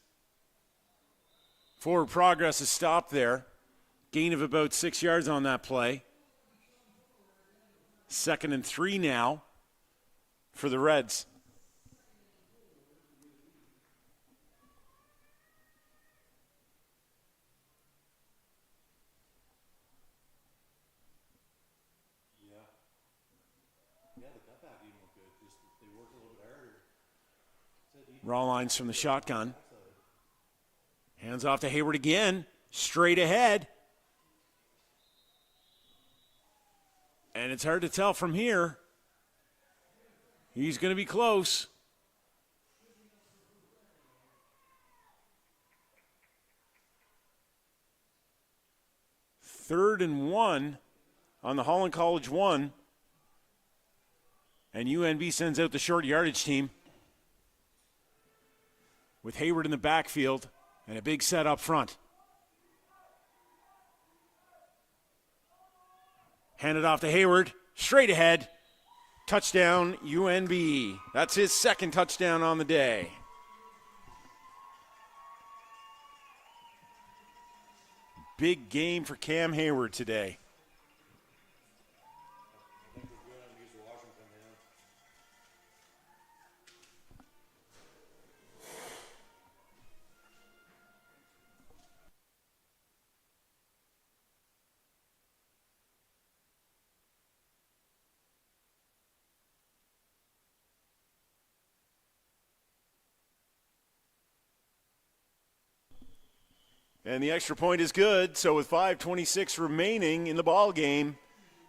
Forward progress is stopped there. Gain of about 6 yards on that play. 2nd and 3 now for the Reds. Raw lines from the shotgun. Hands off to Hayward again. Straight ahead. And it's hard to tell from here. He's going to be close. Third and 1 on the Holland College 1. And UNB sends out the short yardage team with Hayward in the backfield And a big set up front. Hand it off to Hayward. Straight ahead. Touchdown, UNB. That's his second touchdown on the day. Big game for Cam Hayward today. I think we're good on these Washington now. And the extra point is good, so with 5:26 remaining in the ball game,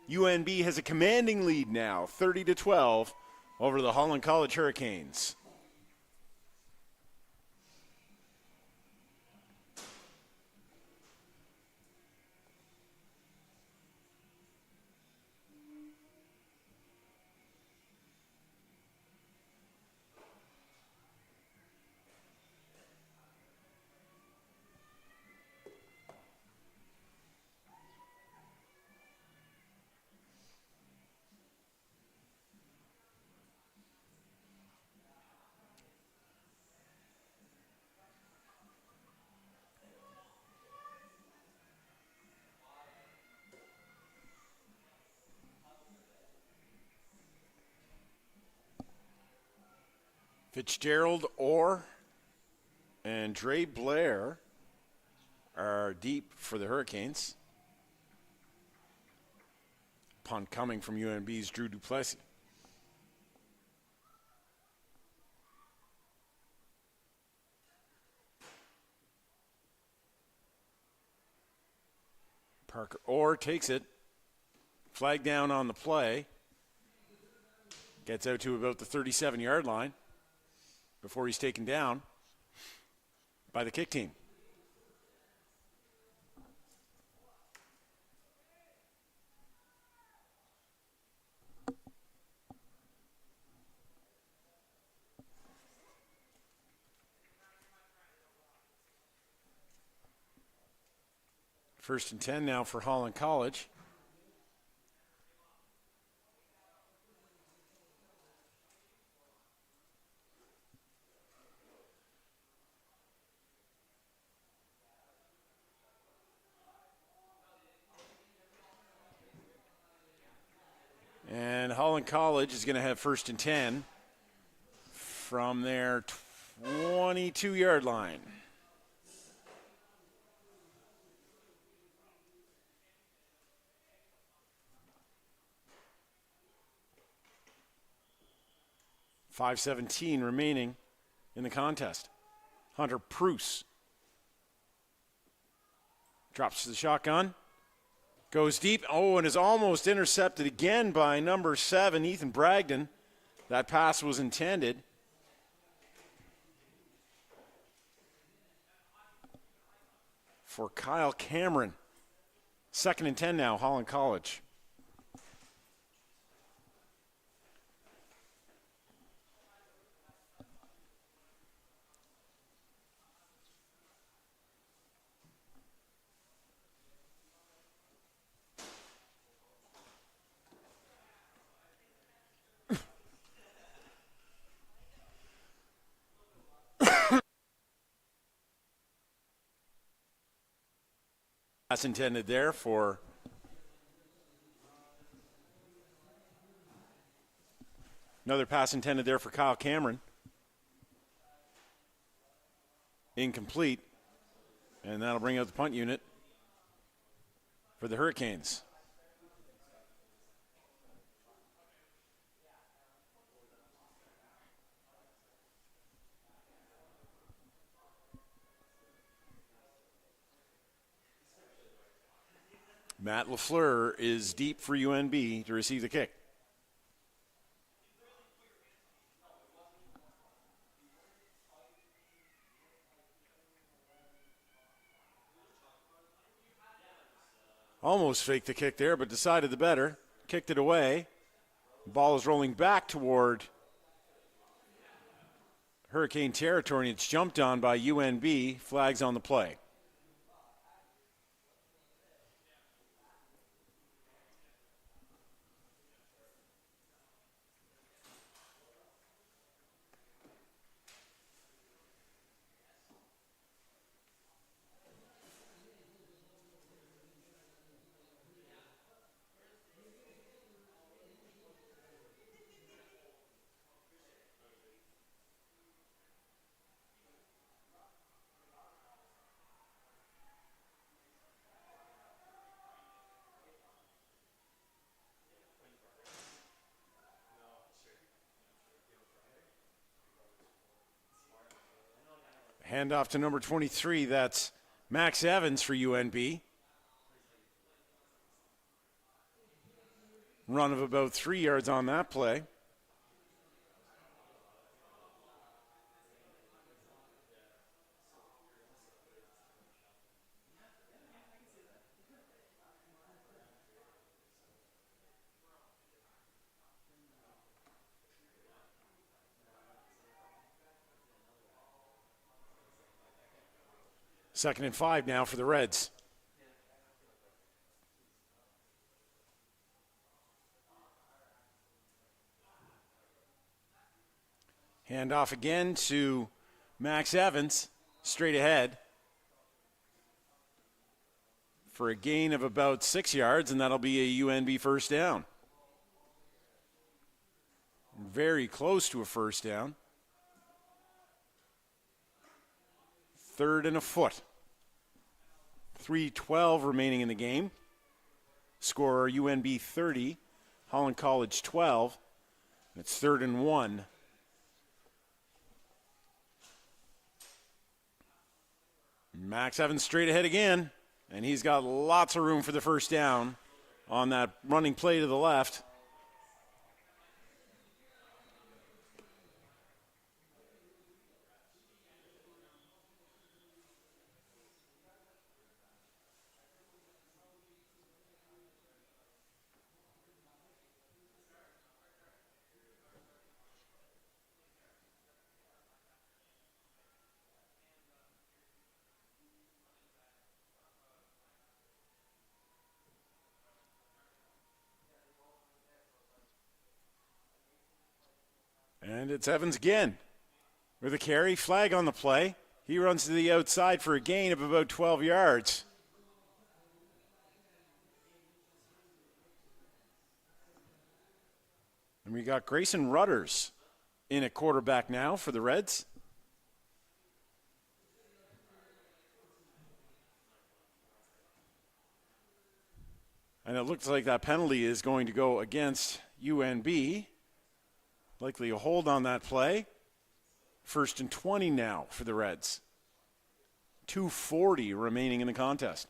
UNB has a commanding lead now, 30-12, over the Holland College Hurricanes. Fitzgerald, Orr, and Dre Blair are deep for the Hurricanes. Punt coming from UNB's Drew Duplessis. Parker Orr takes it. Flag down on the play. Gets out to about the 37-yard line before he's taken down by the kick team. First and 10 now for Holland College. And Holland College is going to have first and 10 from their 22-yard line. .5:17 remaining in the contest. Hunter Pruce drops to the shotgun. Goes deep. Oh, and is almost intercepted again by number 7, Ethan Bragdon. That pass was intended. For Kyle Cameron. Second and 10 now, Holland College. Pass intended there for another pass intended there for Kyle Cameron. Incomplete. And that'll bring out the punt unit for the Hurricanes. Matt LaFleur is deep for UNB to receive the kick. Almost faked the kick there, but decided the better. Kicked it away. Ball is rolling back toward Hurricane territory, and it's jumped on by UNB. Flags on the play. Handoff to number 23. That's Max Evans for UNB. Run of about 3 yards on that play. Second and 5 now for the Reds. Hand off again to Max Evans, straight ahead for a gain of about 6 yards, and that'll be a UNB first down. Very close to a first down. 3rd and a foot. 3:12 remaining in the game. Score UNB 30, Holland College 12. It's 3rd and 1. Max Evans straight ahead again, and he's got lots of room for the first down on that running play to the left. And it's Evans again with a carry. Flag on the play. He runs to the outside for a gain of about 12 yards. And we got Grayson Rudders in at quarterback now for the Reds. And it looks like that penalty is going to go against UNB. Likely a hold on that play. 1st and 20 now for the Reds. 2:40 remaining in the contest.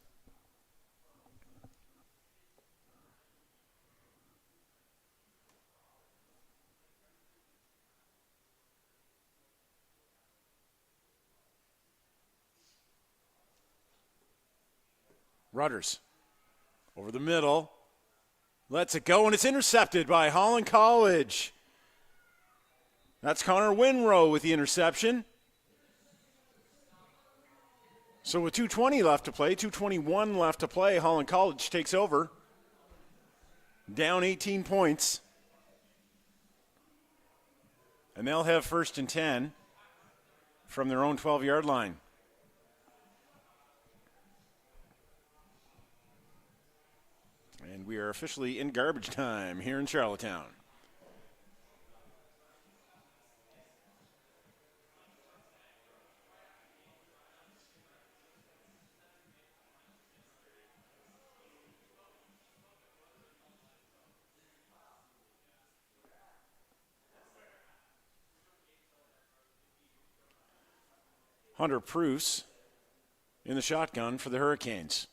Rudders over the middle. Lets it go, and it's intercepted by Holland College. That's Connor Winrow with the interception. So with 2:20 left to play, 2:21 left to play, Holland College takes over. Down 18 points. And they'll have 1st and 10 from their own 12-yard line. And we are officially in garbage time here in Charlottetown. Hunter Pruce in the shotgun for the Hurricanes.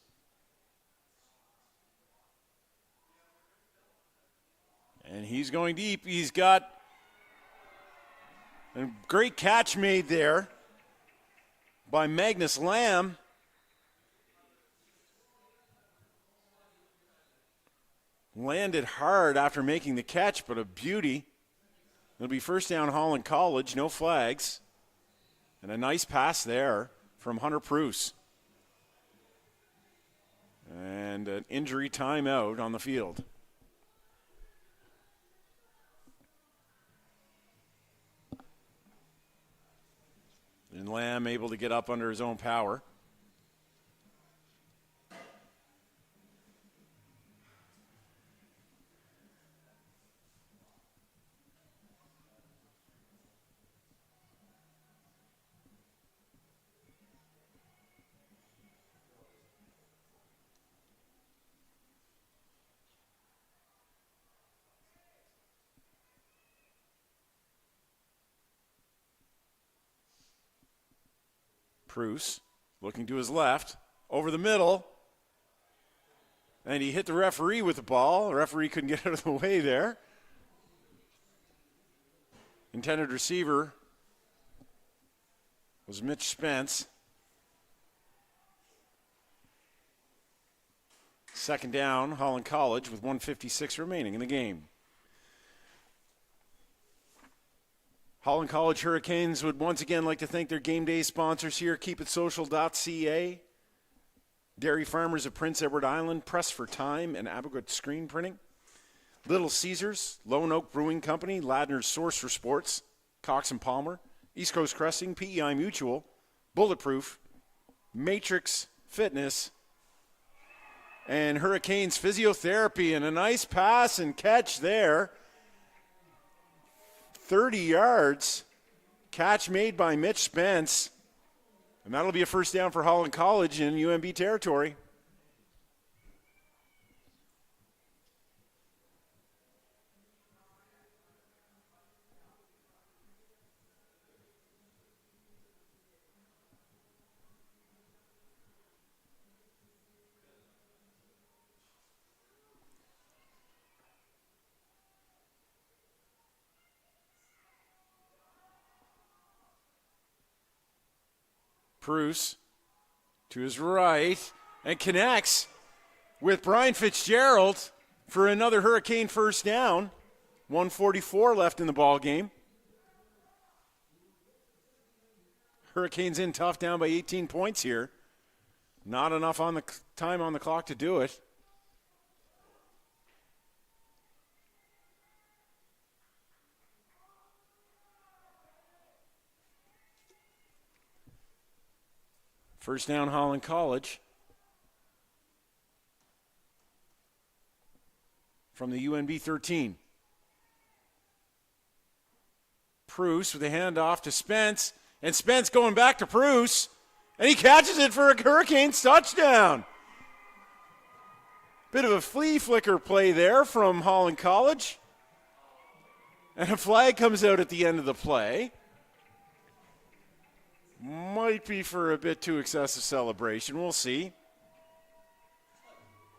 And he's going deep. He's got a great catch made there by Magnus Lamb. Landed hard after making the catch, but a beauty. It'll be first down Holland College, no flags. And a nice pass there from Hunter Pruce. And an injury timeout on the field. And Lamb able to get up under his own power. Pruce looking to his left, over the middle, and he hit the referee with the ball. The referee couldn't get out of the way there. Intended receiver was Mitch Spence. Second down, Holland College with 1:56 remaining in the game. Holland College Hurricanes would once again like to thank their game day sponsors here, keepitsocial.ca, Dairy Farmers of Prince Edward Island, Press for Time, and Abagut Screen Printing, Little Caesars, Lone Oak Brewing Company, Ladner's Source for Sports, Cox and Palmer, East Coast Cresting, P.E.I. Mutual, Bulletproof, Matrix Fitness, and Hurricanes Physiotherapy. And a nice pass and catch there. 30 yards, catch made by Mitch Spence, and that'll be a first down for Holland College in UNB territory. Pruce to his right and connects with Brian Fitzgerald for another Hurricane first down. 1:44 left in the ball game. Hurricanes in tough, down by 18 points here. Not enough on the time on the clock to do it. First down, Holland College. From the UNB 13. Pruce with a handoff to Spence. And Spence going back to Pruce. And he catches it for a Hurricanes touchdown. Bit of a flea flicker play there from Holland College. And a flag comes out at the end of the play. Might be for a bit too excessive celebration. We'll see.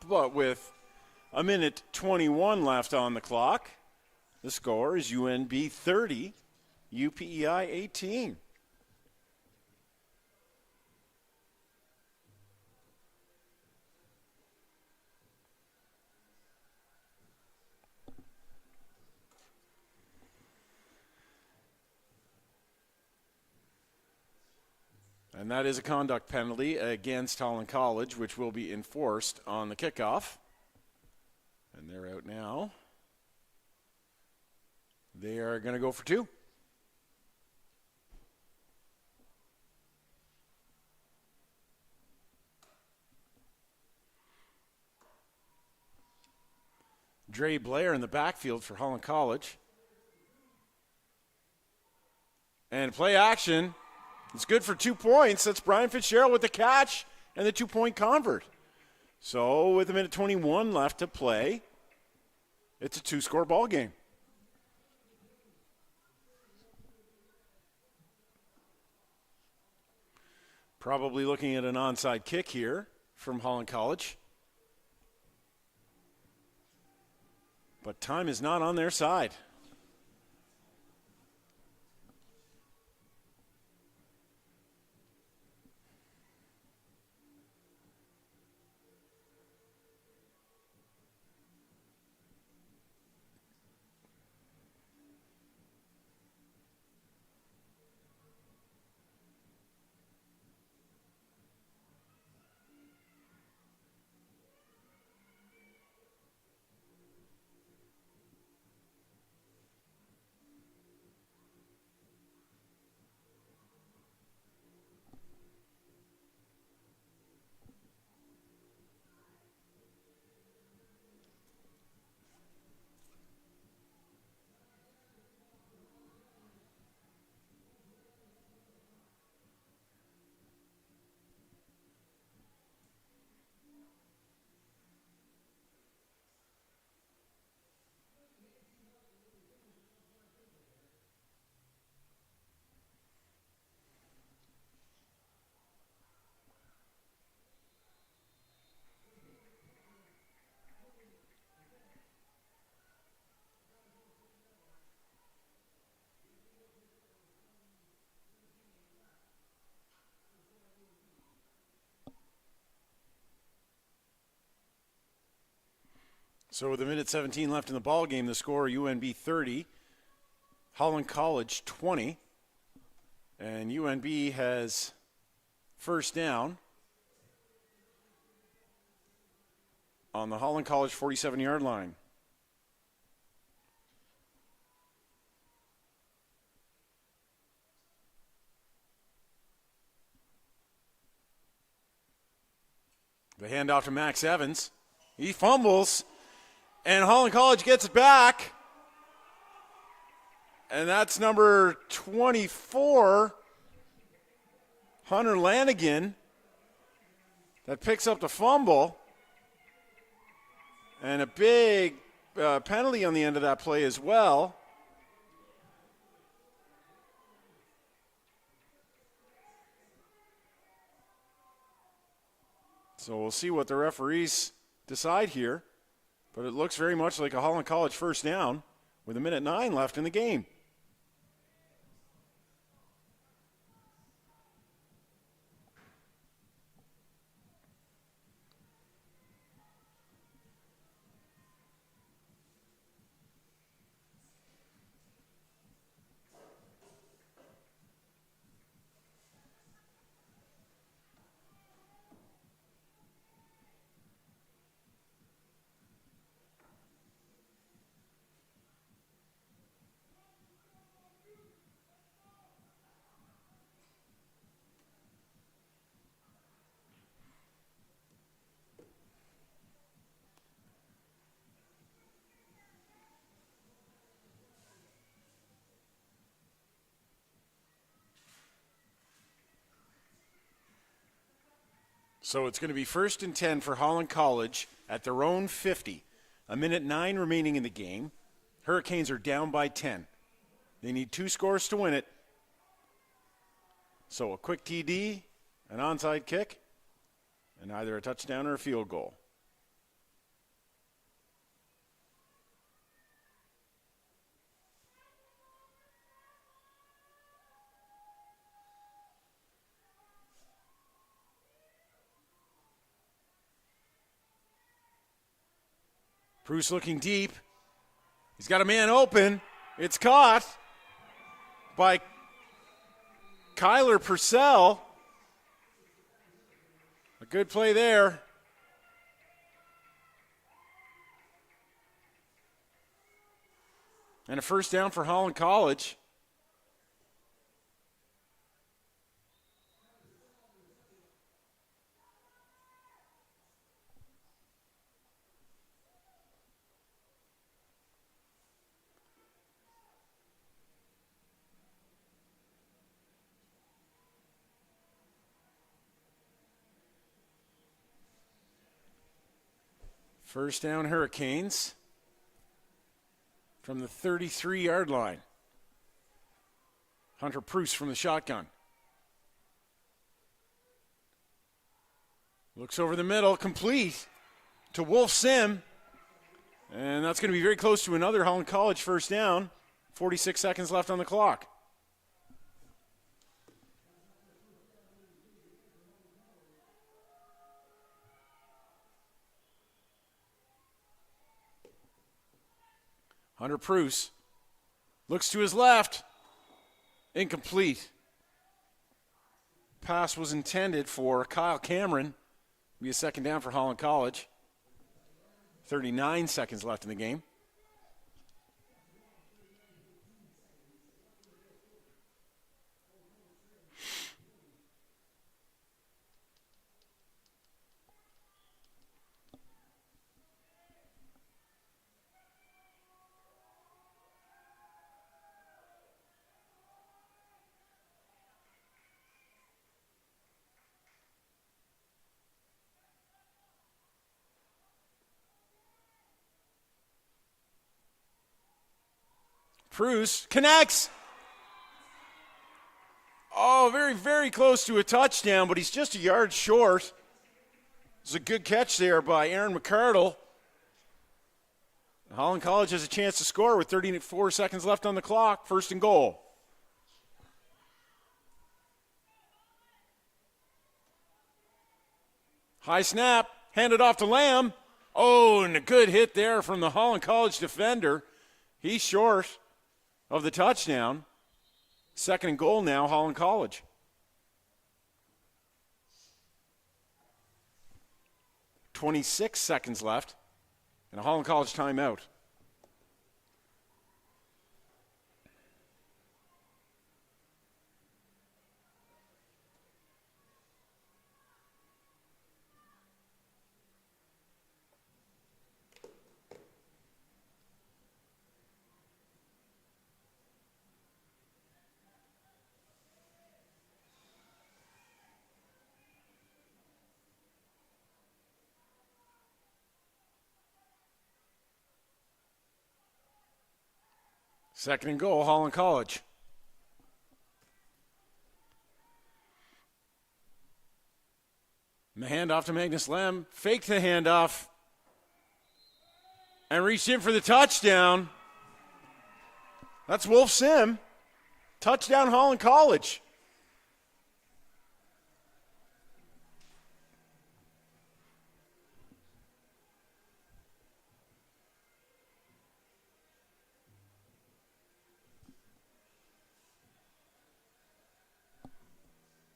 But with a minute 21 left on the clock, the score is UNB 30, UPEI 18. And that is a conduct penalty against Holland College, which will be enforced on the kickoff. And they're out now. They are going to go for two. Dre Blair in the backfield for Holland College. And play action. It's good for 2 points. That's Brian Fitzgerald with the catch and the 2-point convert. So with a minute 21 left to play, it's a 2-score ball game. Probably looking at an onside kick here from Holland College. But time is not on their side. So with a minute 17 left in the ball game, the score UNB 30, Holland College 20, and UNB has first down on the Holland College 47-yard line. The handoff to Max Evans. He fumbles, and Holland College gets it back. And that's number 24, Hunter Lanigan, that picks up the fumble. And a big penalty on the end of that play as well. So we'll see what the referees decide here. But it looks very much like a Holland College first down with a minute 9 left in the game. So it's going to be 1st and 10 for Holland College at their own 50. A minute 9 remaining in the game. Hurricanes are down by 10. They need 2 scores to win it. So a quick TD, an onside kick, and either a touchdown or a field goal. Bruce looking deep. He's got a man open. It's caught by Kyler Purcell. A good play there. And a first down for Holland College. First down Hurricanes from the 33-yard line. Hunter Pruce from the shotgun. Looks over the middle, complete to Wolf Sim. And that's going to be very close to another Holland College first down. 46 seconds left on the clock. Hunter Pruce looks to his left. Incomplete. Pass was intended for Kyle Cameron. Be a second down for Holland College. 39 seconds left in the game. Pruce connects. Oh, very, very close to a touchdown, but he's just a yard short. It's a good catch there by Aaron McCardle. Holland College has a chance to score with 34 seconds left on the clock. First and goal. High snap, handed off to Lamb. Oh, and a good hit there from the Holland College defender. He's short of the touchdown. Second and goal now, Holland College. .26 seconds left, and a Holland College timeout. Second and goal, Holland College. And the handoff to Magnus Lem. Faked the handoff. And reached in for the touchdown. That's Wolf Sim. Touchdown, Holland College.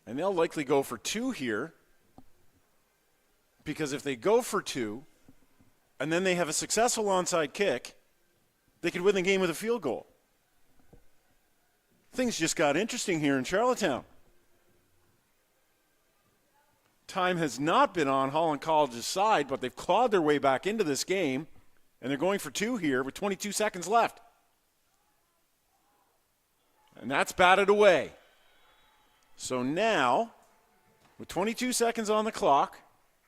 And they'll likely go for two here, because if they go for two and then they have a successful onside kick, they could win the game with a field goal. Things just got interesting here in Charlottetown. Time has not been on Holland College's side, but they've clawed their way back into this game, and they're going for two here with 22 seconds left. And that's batted away. So now, with 22 seconds on the clock,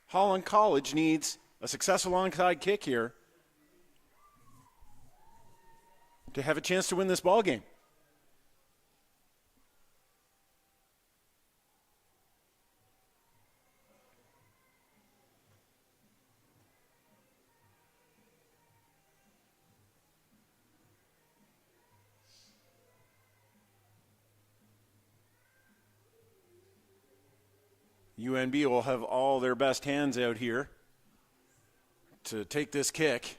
Holland College needs a successful onside kick here to have a chance to win this ball game. UNB will have all their best hands out here to take this kick.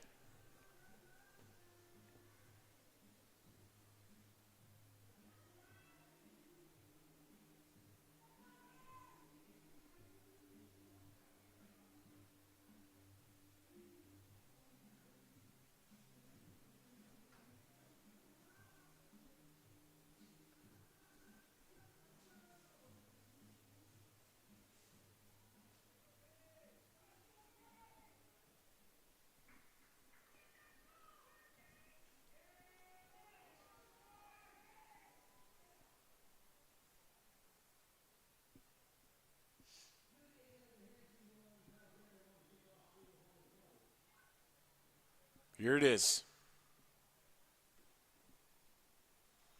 Here it is.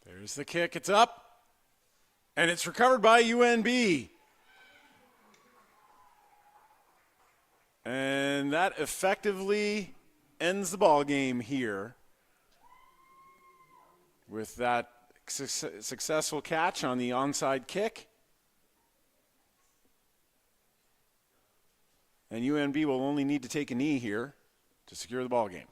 There's the kick. It's up. And it's recovered by UNB. And that effectively ends the ball game here with that successful catch on the onside kick. And UNB will only need to take a knee here to secure the ball game.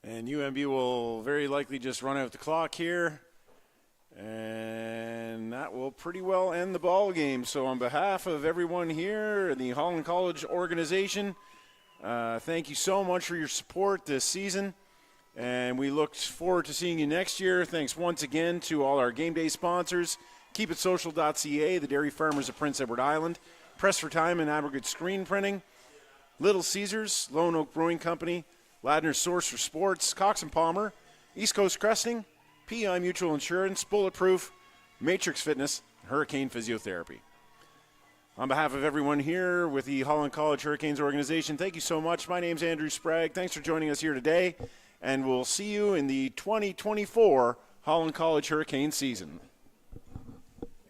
And UNB will very likely just run out the clock here. And that will pretty well end the ball game. So on behalf of everyone here in the Holland College organization, thank you so much for your support this season. And we look forward to seeing you next year. Thanks once again to all our game day sponsors. KeepItSocial.ca, the Dairy Farmers of Prince Edward Island, Press for Time and Abergood Screen Printing, Little Caesars, Lone Oak Brewing Company, Ladner's Source for Sports, Cox & Palmer, East Coast Cresting, P.E.I. Mutual Insurance, Bulletproof, Matrix Fitness, and Hurricane Physiotherapy. On behalf of everyone here with the Holland College Hurricanes organization, thank you so much. My name's Andrew Sprague. Thanks for joining us here today, and we'll see you in the 2024 Holland College Hurricane season.